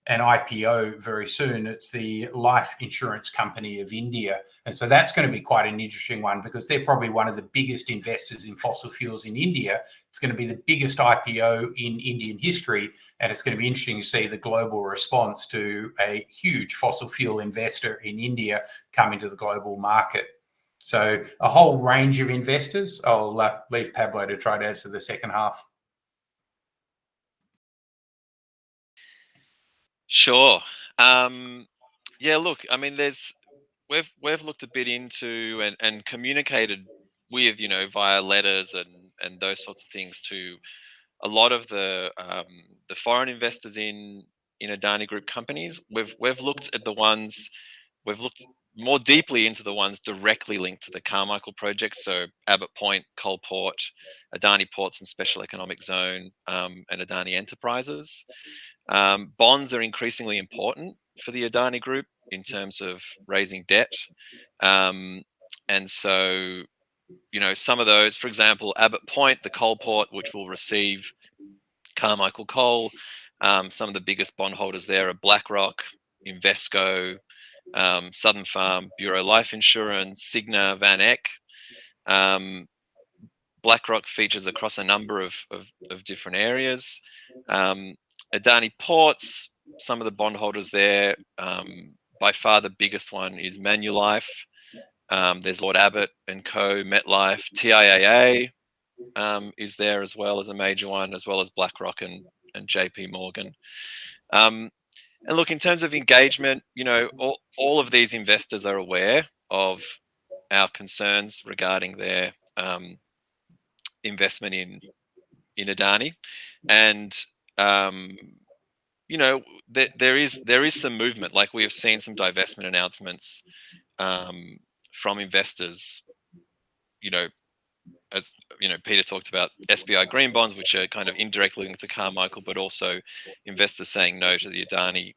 an IPO very soon. It's the Life Insurance Company of India. And so that's going to be quite an interesting one because they're probably one of the biggest investors in fossil fuels in India. It's going to be the biggest IPO in Indian history. And it's going to be interesting to see the global response to a huge fossil fuel investor in India come into the global market. So a whole range of investors. I'll leave Pablo to try to answer the second half. Sure. Yeah, look, I mean, we've looked a bit into and communicated with, via letters and those sorts of things to a lot of the foreign investors in Adani Group companies. We've looked at we've looked more deeply into the ones directly linked to the Carmichael project. So Abbott Point, Coal Port, Adani Ports and Special Economic Zone, and Adani Enterprises. Bonds are increasingly important for the Adani Group in terms of raising debt. And so, some of those, for example, Abbott Point, the coal port, which will receive Carmichael coal. Some of the biggest bondholders there are BlackRock, Invesco, Southern Farm Bureau Life Insurance, Cigna, Van Eck. BlackRock features across a number of different areas. Adani Ports, some of the bondholders there, by far the biggest one is Manulife. There's Lord Abbott and Co, MetLife, TIAA is there as well as a major one, as well as BlackRock and JP Morgan. And look, in terms of engagement, all of these investors are aware of our concerns regarding their investment in Adani, and there is some movement. Like, we have seen some divestment announcements from investors. As Peter talked about SBI green bonds, which are kind of indirectly linked to Carmichael, but also investors saying no to the Adani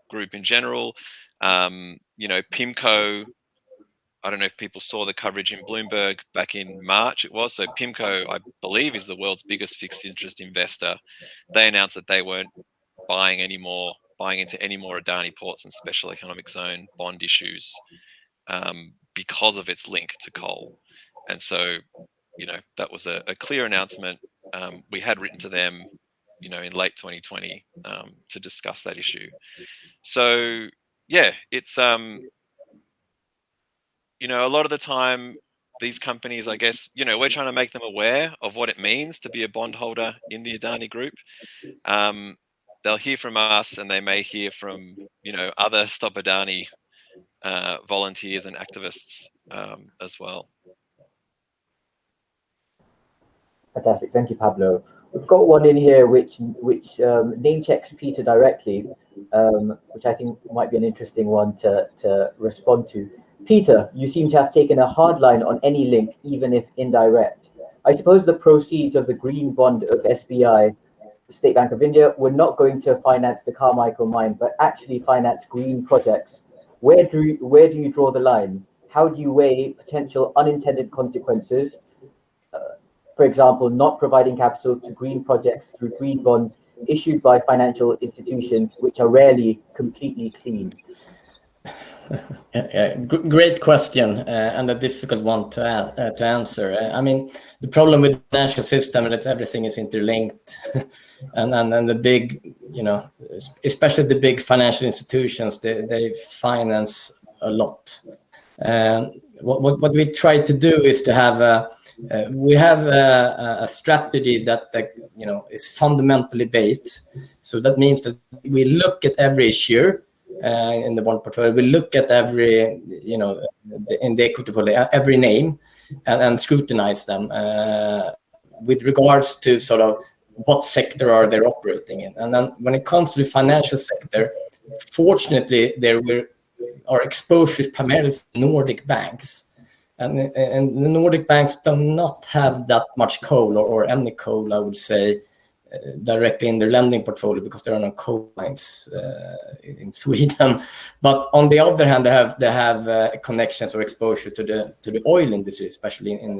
Group in general. PIMCO. I don't know if people saw the coverage in Bloomberg back in March. It was so PIMCO, I believe, is the world's biggest fixed interest investor. They announced that they weren't buying into any more Adani Ports and Special Economic Zone bond issues because of its link to coal. And so, that was a clear announcement. We had written to them, in late 2020 to discuss that issue. So, yeah, it's a lot of the time, these companies, I guess, we're trying to make them aware of what it means to be a bondholder in the Adani Group. They'll hear from us, and they may hear from, other Stop Adani volunteers and activists as well. Fantastic, thank you, Pablo. We've got one in here which name checks Peter directly, which I think might be an interesting one to respond to. Peter, you seem to have taken a hard line on any link, even if indirect. I suppose the proceeds of the green bond of SBI, State Bank of India, were not going to finance the Carmichael mine, but actually finance green projects. Where do you draw the line? How do you weigh potential unintended consequences? For example, not providing capital to green projects through green bonds issued by financial institutions, which are rarely completely clean. Great question, and a difficult one to answer. I mean, the problem with the financial system is that everything is interlinked, and the big, especially the big financial institutions, they finance a lot. What we try to do is to have a strategy that is fundamentally based. So that means that we look at every issue in the bond portfolio. We look at every, in the equity portfolio, every name, and scrutinize them with regards to sort of what sector are they operating in. And then when it comes to the financial sector, fortunately, our exposure is primarily Nordic banks. And the Nordic banks do not have that much coal or any coal, I would say, directly in their lending portfolio because there are no coal mines in Sweden. But on the other hand, they have connections or exposure to the oil industry, especially in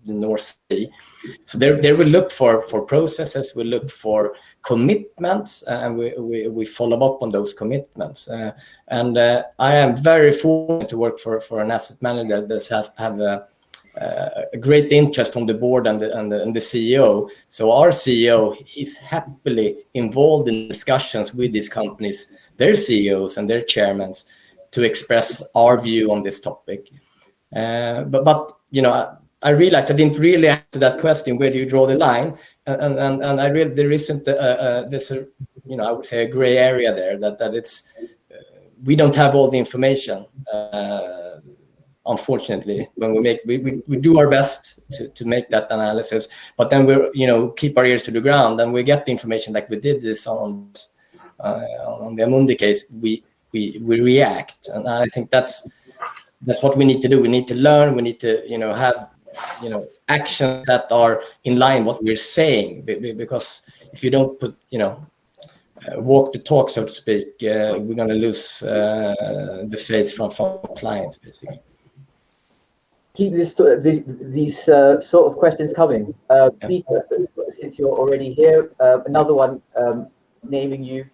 the North Sea. So they will look for processes, we look for commitments, and we follow up on those commitments. And I am very fortunate to work for an asset manager that have a great interest from the board and the CEO. So our CEO, he's happily involved in discussions with these companies, their CEOs and their chairmen, to express our view on this topic. But you know, I realized I didn't really answer that question. Where do you draw the line? And I realized there isn't there's a, you know, I would say a gray area there, that it's we don't have all the information. Unfortunately, when we do our best to make that analysis, but then we're, you know, keep our ears to the ground and we get the information like we did this on the Amundi case. We react, and I think that's what we need to do. We need to learn. We need to, you know, have, you know, actions that are in line what we're saying, because if you don't put, you know, walk the talk, so to speak, we're going to lose the faith from clients, basically. Keep these sort of questions coming. Peter, since you're already here, another one naming you.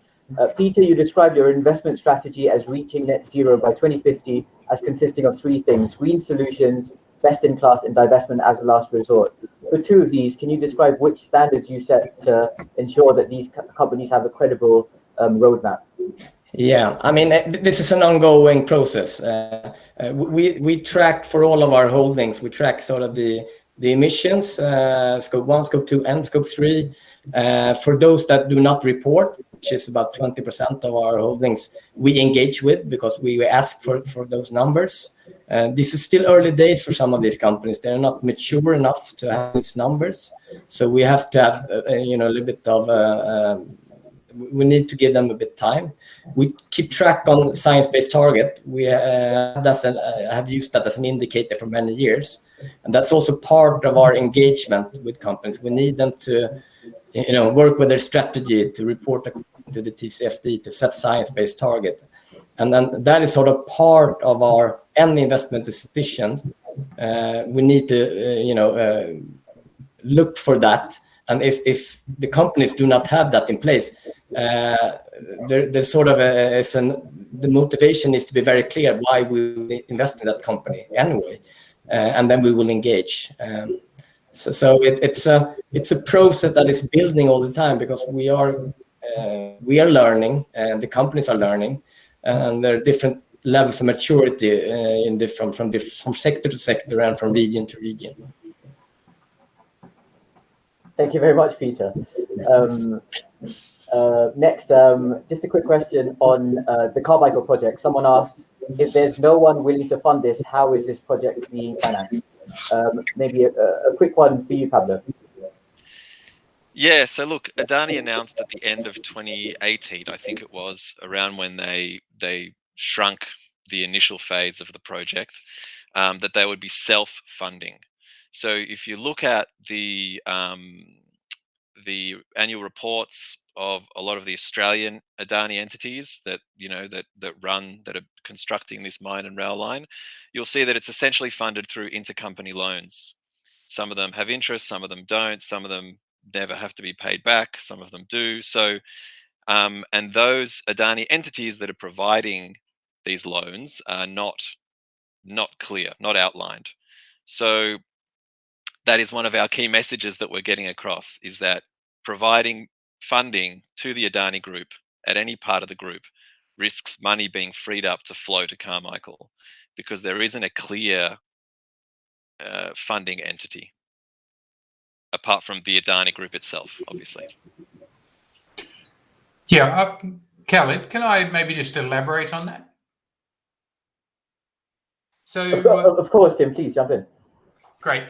Peter, you described your investment strategy as reaching net zero by 2050 as consisting of three things: green solutions, best in class, and divestment as a last resort. For two of these, can you describe which standards you set to ensure that these companies have a credible roadmap? Yeah, I mean, this is an ongoing process. We track for all of our holdings. We track sort of the emissions, scope 1, scope 2, and scope 3. For those that do not report, which is about 20% of our holdings, we engage with because we ask for those numbers. This is still early days for some of these companies. They're not mature enough to have these numbers. So we have to have, you know, a little bit of... we need to give them a bit time. We keep track on science-based target. We have used that as an indicator for many years, and that's also part of our engagement with companies. We need them to, you know, work with their strategy to report according to the TCFD, to set science-based target, and then that is sort of part of our any investment decision. We need to, you know, look for that. And if the companies do not have that in place, there's sort of the motivation needs to be very clear why we invest in that company anyway, and then we will engage. So it's a process that is building all the time, because we are learning and the companies are learning, and there are different levels of maturity from sector to sector and from region to region. Thank you very much, Peter. Next, just a quick question on the Carmichael project. Someone asked, if there's no one willing to fund this, how is this project being financed? Maybe a quick one for you, Pablo. Yeah, so look, Adani announced at the end of 2018, I think it was, around when they shrunk the initial phase of the project, that they would be self-funding. So if you look at the annual reports of a lot of the Australian Adani entities that, you know, that are constructing this mine and rail line, you'll see that it's essentially funded through intercompany loans. Some of them have interest, some of them don't, some of them never have to be paid back, some of them do. So, and those Adani entities that are providing these loans are not clear, not outlined. So that is one of our key messages that we're getting across, is that providing funding to the Adani Group at any part of the group risks money being freed up to flow to Carmichael, because there isn't a clear funding entity apart from the Adani Group itself, obviously. Yeah, Khaled, can I maybe just elaborate on that? So, of course, Tim, please jump in. Great.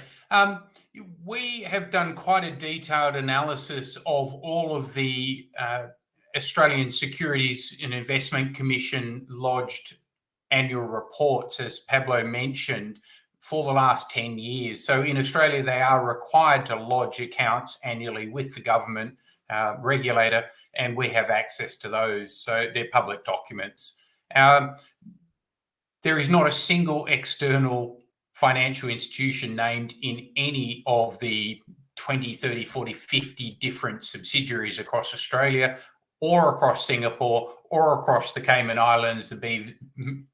We have done quite a detailed analysis of all of the Australian Securities and Investment Commission lodged annual reports, as Pablo mentioned, for the last 10 years. So in Australia, they are required to lodge accounts annually with the government regulator, and we have access to those. So they're public documents. There is not a single external financial institution named in any of the 20, 30, 40, 50 different subsidiaries across Australia or across Singapore or across the Cayman Islands, the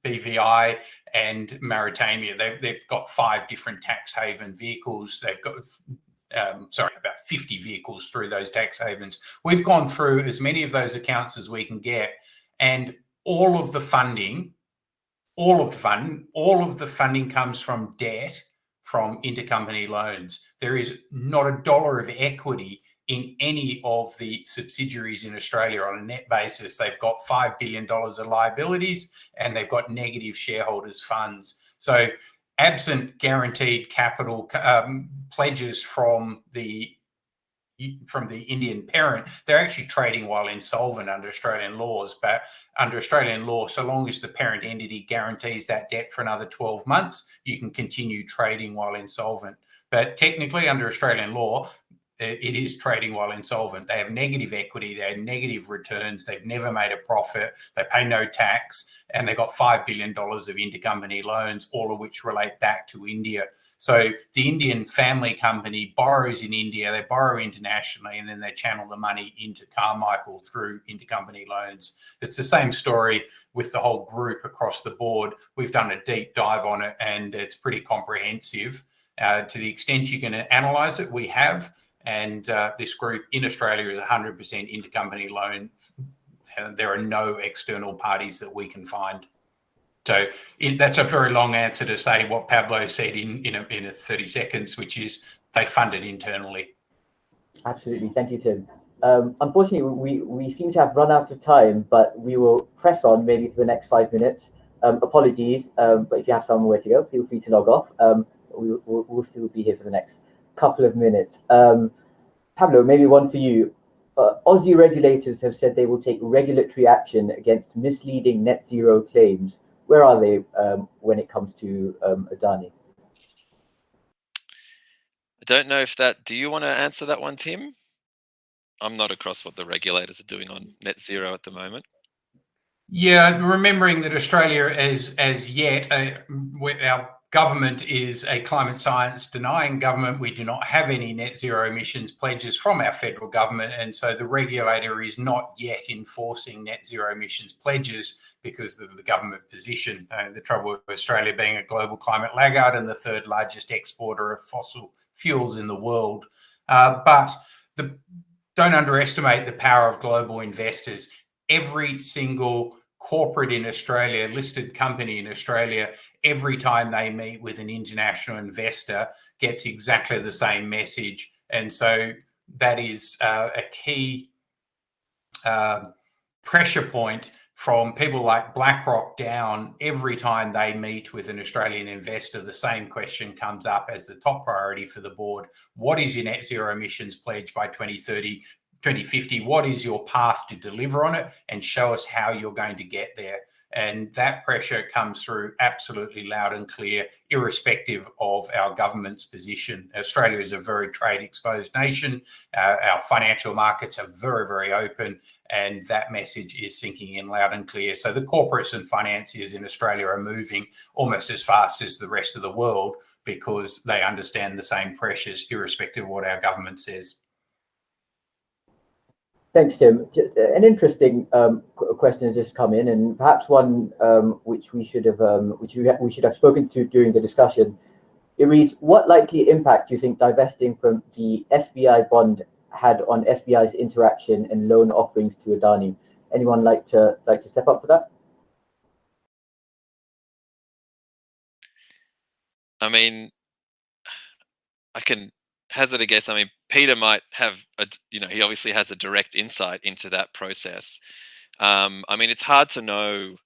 BVI and Mauritania. They've got 5 different tax haven vehicles. They've got about 50 vehicles through those tax havens. We've gone through as many of those accounts as we can get, and all of the funding comes from debt, from intercompany loans. There is not a dollar of equity in any of the subsidiaries in Australia on a net basis. They've got $5 billion of liabilities and they've got negative shareholders' funds. So absent guaranteed capital pledges from the Indian parent, they're actually trading while insolvent under Australian laws. But under Australian law, so long as the parent entity guarantees that debt for another 12 months, you can continue trading while insolvent. But technically, under Australian law, it is trading while insolvent. They have negative equity, they have negative returns, they've never made a profit, they pay no tax, and they've got $5 billion of intercompany loans, all of which relate back to India. So the Indian family company borrows in India, they borrow internationally, and then they channel the money into Carmichael through intercompany loans. It's the same story with the whole group across the board. We've done a deep dive on it, and it's pretty comprehensive. To the extent you can analyse it, we have. And this group in Australia is 100% intercompany loan. There are no external parties that we can find. So that's a very long answer to say what Pablo said in 30 seconds, which is they fund it internally. Absolutely. Thank you, Tim. Unfortunately, we seem to have run out of time, but we will press on maybe for the next 5 minutes. Apologies, but if you have somewhere to go, feel free to log off. We'll still be here for the next couple of minutes. Pablo, maybe one for you. Aussie regulators have said they will take regulatory action against misleading net zero claims. Where are they when it comes to Adani? I don't know if that, do you want to answer that one, Tim? I'm not across what the regulators are doing on net zero at the moment. Yeah, remembering that Australia is, as yet, our government is a climate science denying government. We do not have any net zero emissions pledges from our federal government. And so the regulator is not yet enforcing net zero emissions pledges because of the government position. The trouble with Australia being a global climate laggard and the 3rd largest exporter of fossil fuels in the world. But don't underestimate the power of global investors. Every single corporate in Australia, listed company in Australia, every time they meet with an international investor, gets exactly the same message. And so that is a key pressure point from people like BlackRock down. Every time they meet with an Australian investor, the same question comes up as the top priority for the board. What is your net zero emissions pledge by 2030? 2050, what is your path to deliver on it, and show us how you're going to get there. And that pressure comes through absolutely loud and clear, irrespective of our government's position. Australia is a very trade exposed nation. Our financial markets are very, very open, and that message is sinking in loud and clear. So the corporates and financiers in Australia are moving almost as fast as the rest of the world because they understand the same pressures, irrespective of what our government says. Thanks, Tim. An interesting question has just come in, and perhaps one which we should have spoken to during the discussion. It reads: what likely impact do you think divesting from the SBI bond had on SBI's interaction and loan offerings to Adani? Anyone like to step up for that? I mean, I can hazard a guess. I mean, Peter might have he obviously has a direct insight into that process. I mean, it's hard to know.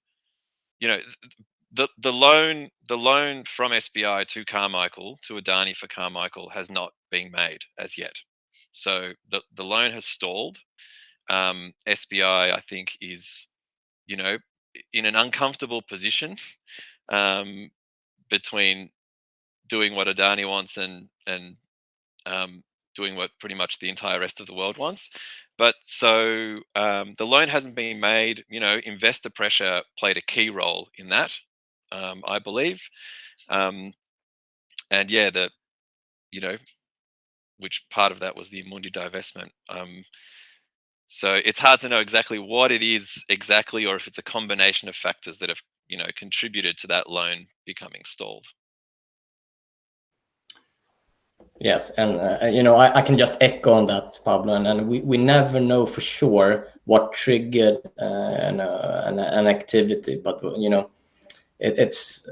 The loan from SBI to Carmichael, to Adani for Carmichael, has not been made as yet. So the loan has stalled. SBI, I think, is in an uncomfortable position between doing what Adani wants and doing what pretty much the entire rest of the world wants. But so the loan hasn't been made. You know, investor pressure played a key role in that, I believe. And yeah, which part of that was the Amundi divestment. So it's hard to know exactly what it is exactly, or if it's a combination of factors that have, contributed to that loan becoming stalled. Yes, and I can just echo on that, Pablo, and we never know for sure what triggered an activity, but it's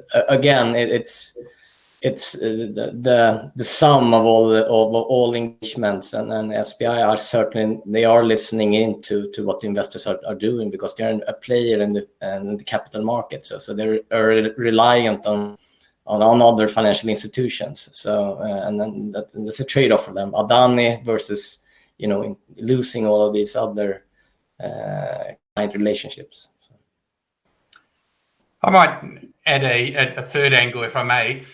the sum of all engagements, and SPI are certainly, they are listening into what the investors are doing, because they're a player in the capital market, so they're reliant on other financial institutions. So and then that's a trade-off for them. Adani versus losing all of these other client relationships. So. I might add a third angle, if I may.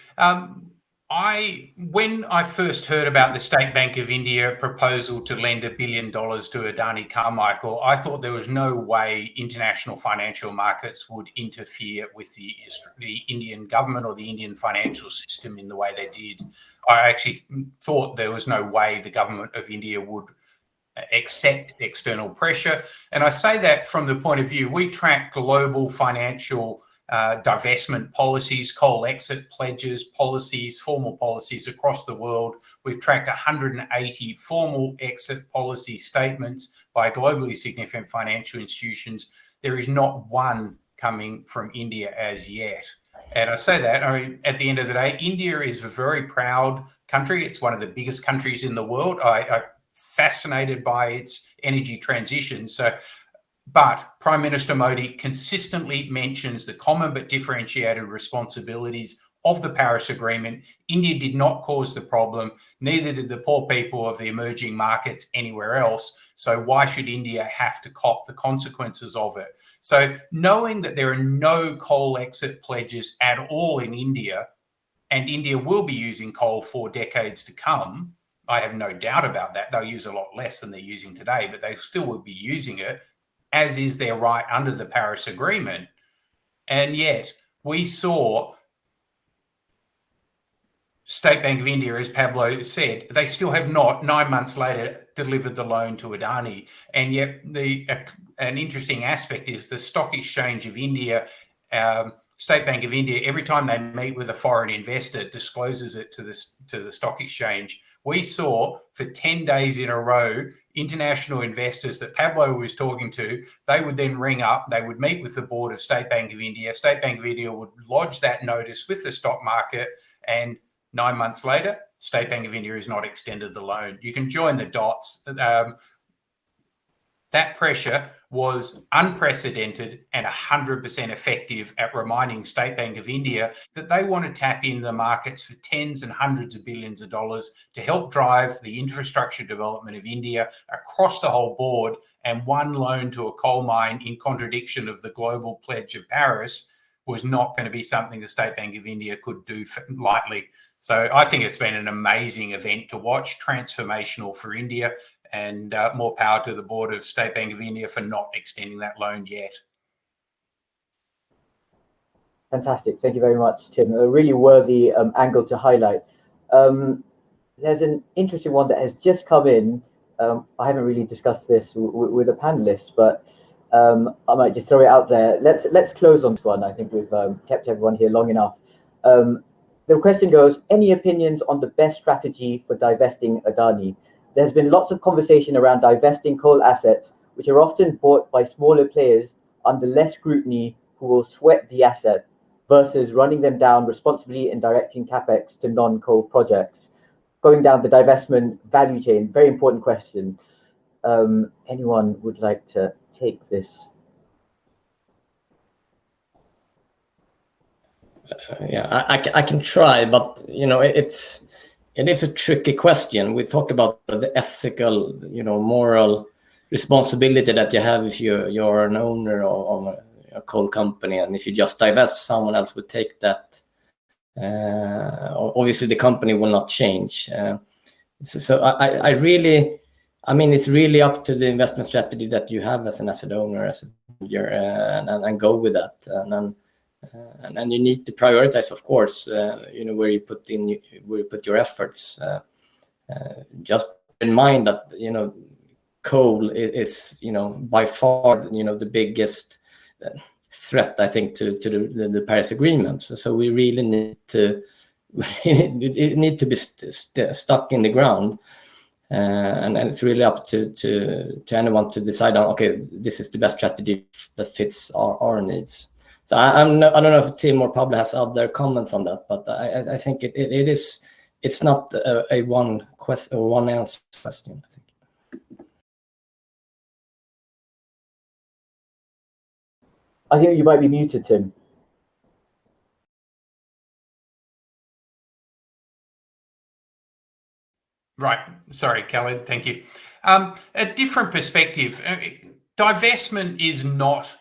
When I first heard about the State Bank of India proposal to lend $1 billion to Adani Carmichael, I thought there was no way international financial markets would interfere with the Indian government or the Indian financial system in the way they did. I actually thought there was no way the government of India would accept external pressure. And I say that from the point of view, we track global financial divestment policies, coal exit pledges, policies, formal policies across the world. We've tracked 180 formal exit policy statements by globally significant financial institutions. There is not one coming from India as yet. And I say that, at the end of the day, India is a very proud country. It's one of the biggest countries in the world. I'm fascinated by its energy transition. But Prime Minister Modi consistently mentions the common but differentiated responsibilities of the Paris Agreement. India did not cause the problem, neither did the poor people of the emerging markets anywhere else. So why should India have to cop the consequences of it? So knowing that there are no coal exit pledges at all in India, and India will be using coal for decades to come, I have no doubt about that. They'll use a lot less than they're using today, but they still will be using it, as is their right under the Paris Agreement. And yet we saw State Bank of India, as Pablo said, they still have not, 9 months later, delivered the loan to Adani. And yet an interesting aspect is the Stock Exchange of India, State Bank of India, every time they meet with a foreign investor, discloses it to the stock exchange. We saw for 10 days in a row, international investors that Pablo was talking to, they would then ring up, they would meet with the board of State Bank of India. State Bank of India would lodge that notice with the stock market, and 9 months later, State Bank of India has not extended the loan. You can join the dots. That pressure was unprecedented and 100% effective at reminding State Bank of India that they want to tap in the markets for tens and hundreds of billions of dollars to help drive the infrastructure development of India across the whole board. And one loan to a coal mine, in contradiction of the global pledge of Paris, was not going to be something the State Bank of India could do lightly. So I think it's been an amazing event to watch, transformational for India, and more power to the board of State Bank of India for not extending that loan yet. Fantastic. Thank you very much, Tim. A really worthy angle to highlight. There's an interesting one that has just come in. I haven't really discussed this with the panelists, but I might just throw it out there. Let's close on this one. I think we've kept everyone here long enough. The question goes, any opinions on the best strategy for divesting Adani? There's been lots of conversation around divesting coal assets, which are often bought by smaller players under less scrutiny who will sweat the asset, versus running them down responsibly and directing capex to non-coal projects. Going down the divestment value chain, very important question. Anyone would like to take this? Yeah, I can try, but it is a tricky question. We talk about the ethical, moral responsibility that you have if you're an owner of a coal company, and if you just divest, someone else would take that Obviously, the company will not change. So I really, I mean, it's really up to the investment strategy that you have as an asset owner, as a manager, and go with that. And you need to prioritize, of course, where you put your efforts. Just in mind that coal is by far the biggest threat, I think, to the Paris Agreement. So we really need to be stuck in the ground, and it's really up to anyone to decide on, okay, this is the best strategy that fits our needs. So I don't know if Tim or Pablo has other comments on that, but I think it's not a one question or one answer question, I think. I think you might be muted, Tim. Right. Sorry, Khaled. Thank you. A different perspective. Divestment is not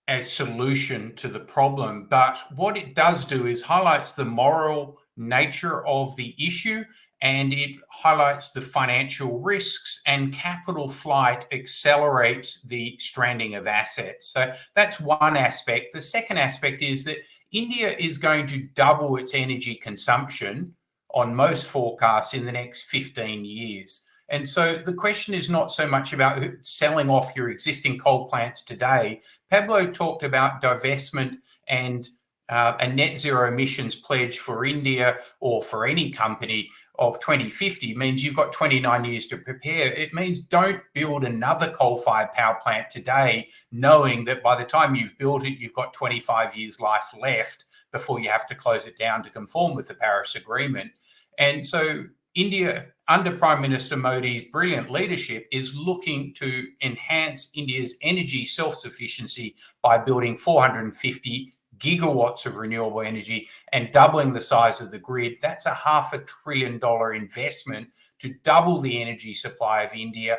a solution to the problem, but what it does do is highlights the moral nature of the issue, and it highlights the financial risks, and capital flight accelerates the stranding of assets. So that's one aspect. The second aspect is that India is going to double its energy consumption on most forecasts in the next 15 years. And so the question is not so much about selling off your existing coal plants today. Pablo talked about divestment, and a net zero emissions pledge for India or for any company of 2050 means you've got 29 years to prepare. It means don't build another coal-fired power plant today, knowing that by the time you've built it, you've got 25 years life left before you have to close it down to conform with the Paris Agreement. And so India, under Prime Minister Modi's brilliant leadership, is looking to enhance India's energy self-sufficiency by building 450 gigawatts of renewable energy and doubling the size of the grid. That's a $500 billion investment to double the energy supply of India,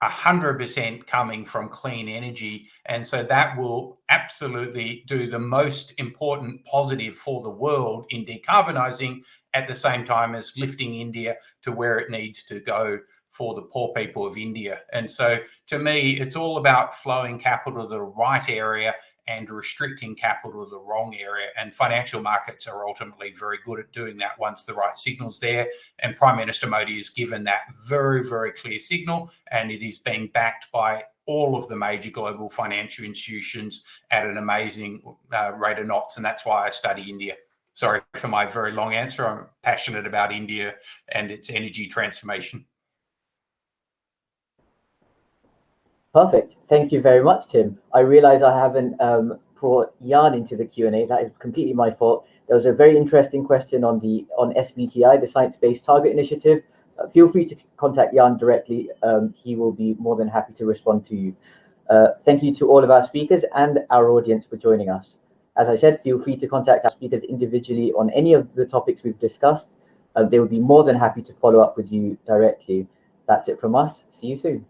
100% coming from clean energy. And so that will absolutely do the most important positive for the world in decarbonising, at the same time as lifting India to where it needs to go for the poor people of India. And so to me, it's all about flowing capital to the right area and restricting capital to the wrong area. And financial markets are ultimately very good at doing that once the right signal's there. And Prime Minister Modi has given that very, very clear signal, and it is being backed by all of the major global financial institutions at an amazing rate of knots. And that's why I study India. Sorry for my very long answer. I'm passionate about India and its energy transformation. Perfect. Thank you very much, Tim. I realize I haven't brought Jan into the Q&A. That is completely my fault. There was a very interesting question on SBTI, the Science Based Target Initiative. Feel free to contact Jan directly. He will be more than happy to respond to you. Thank you to all of our speakers and our audience for joining us. As I said, feel free to contact our speakers individually on any of the topics we've discussed. They will be more than happy to follow up with you directly. That's it from us. See you soon.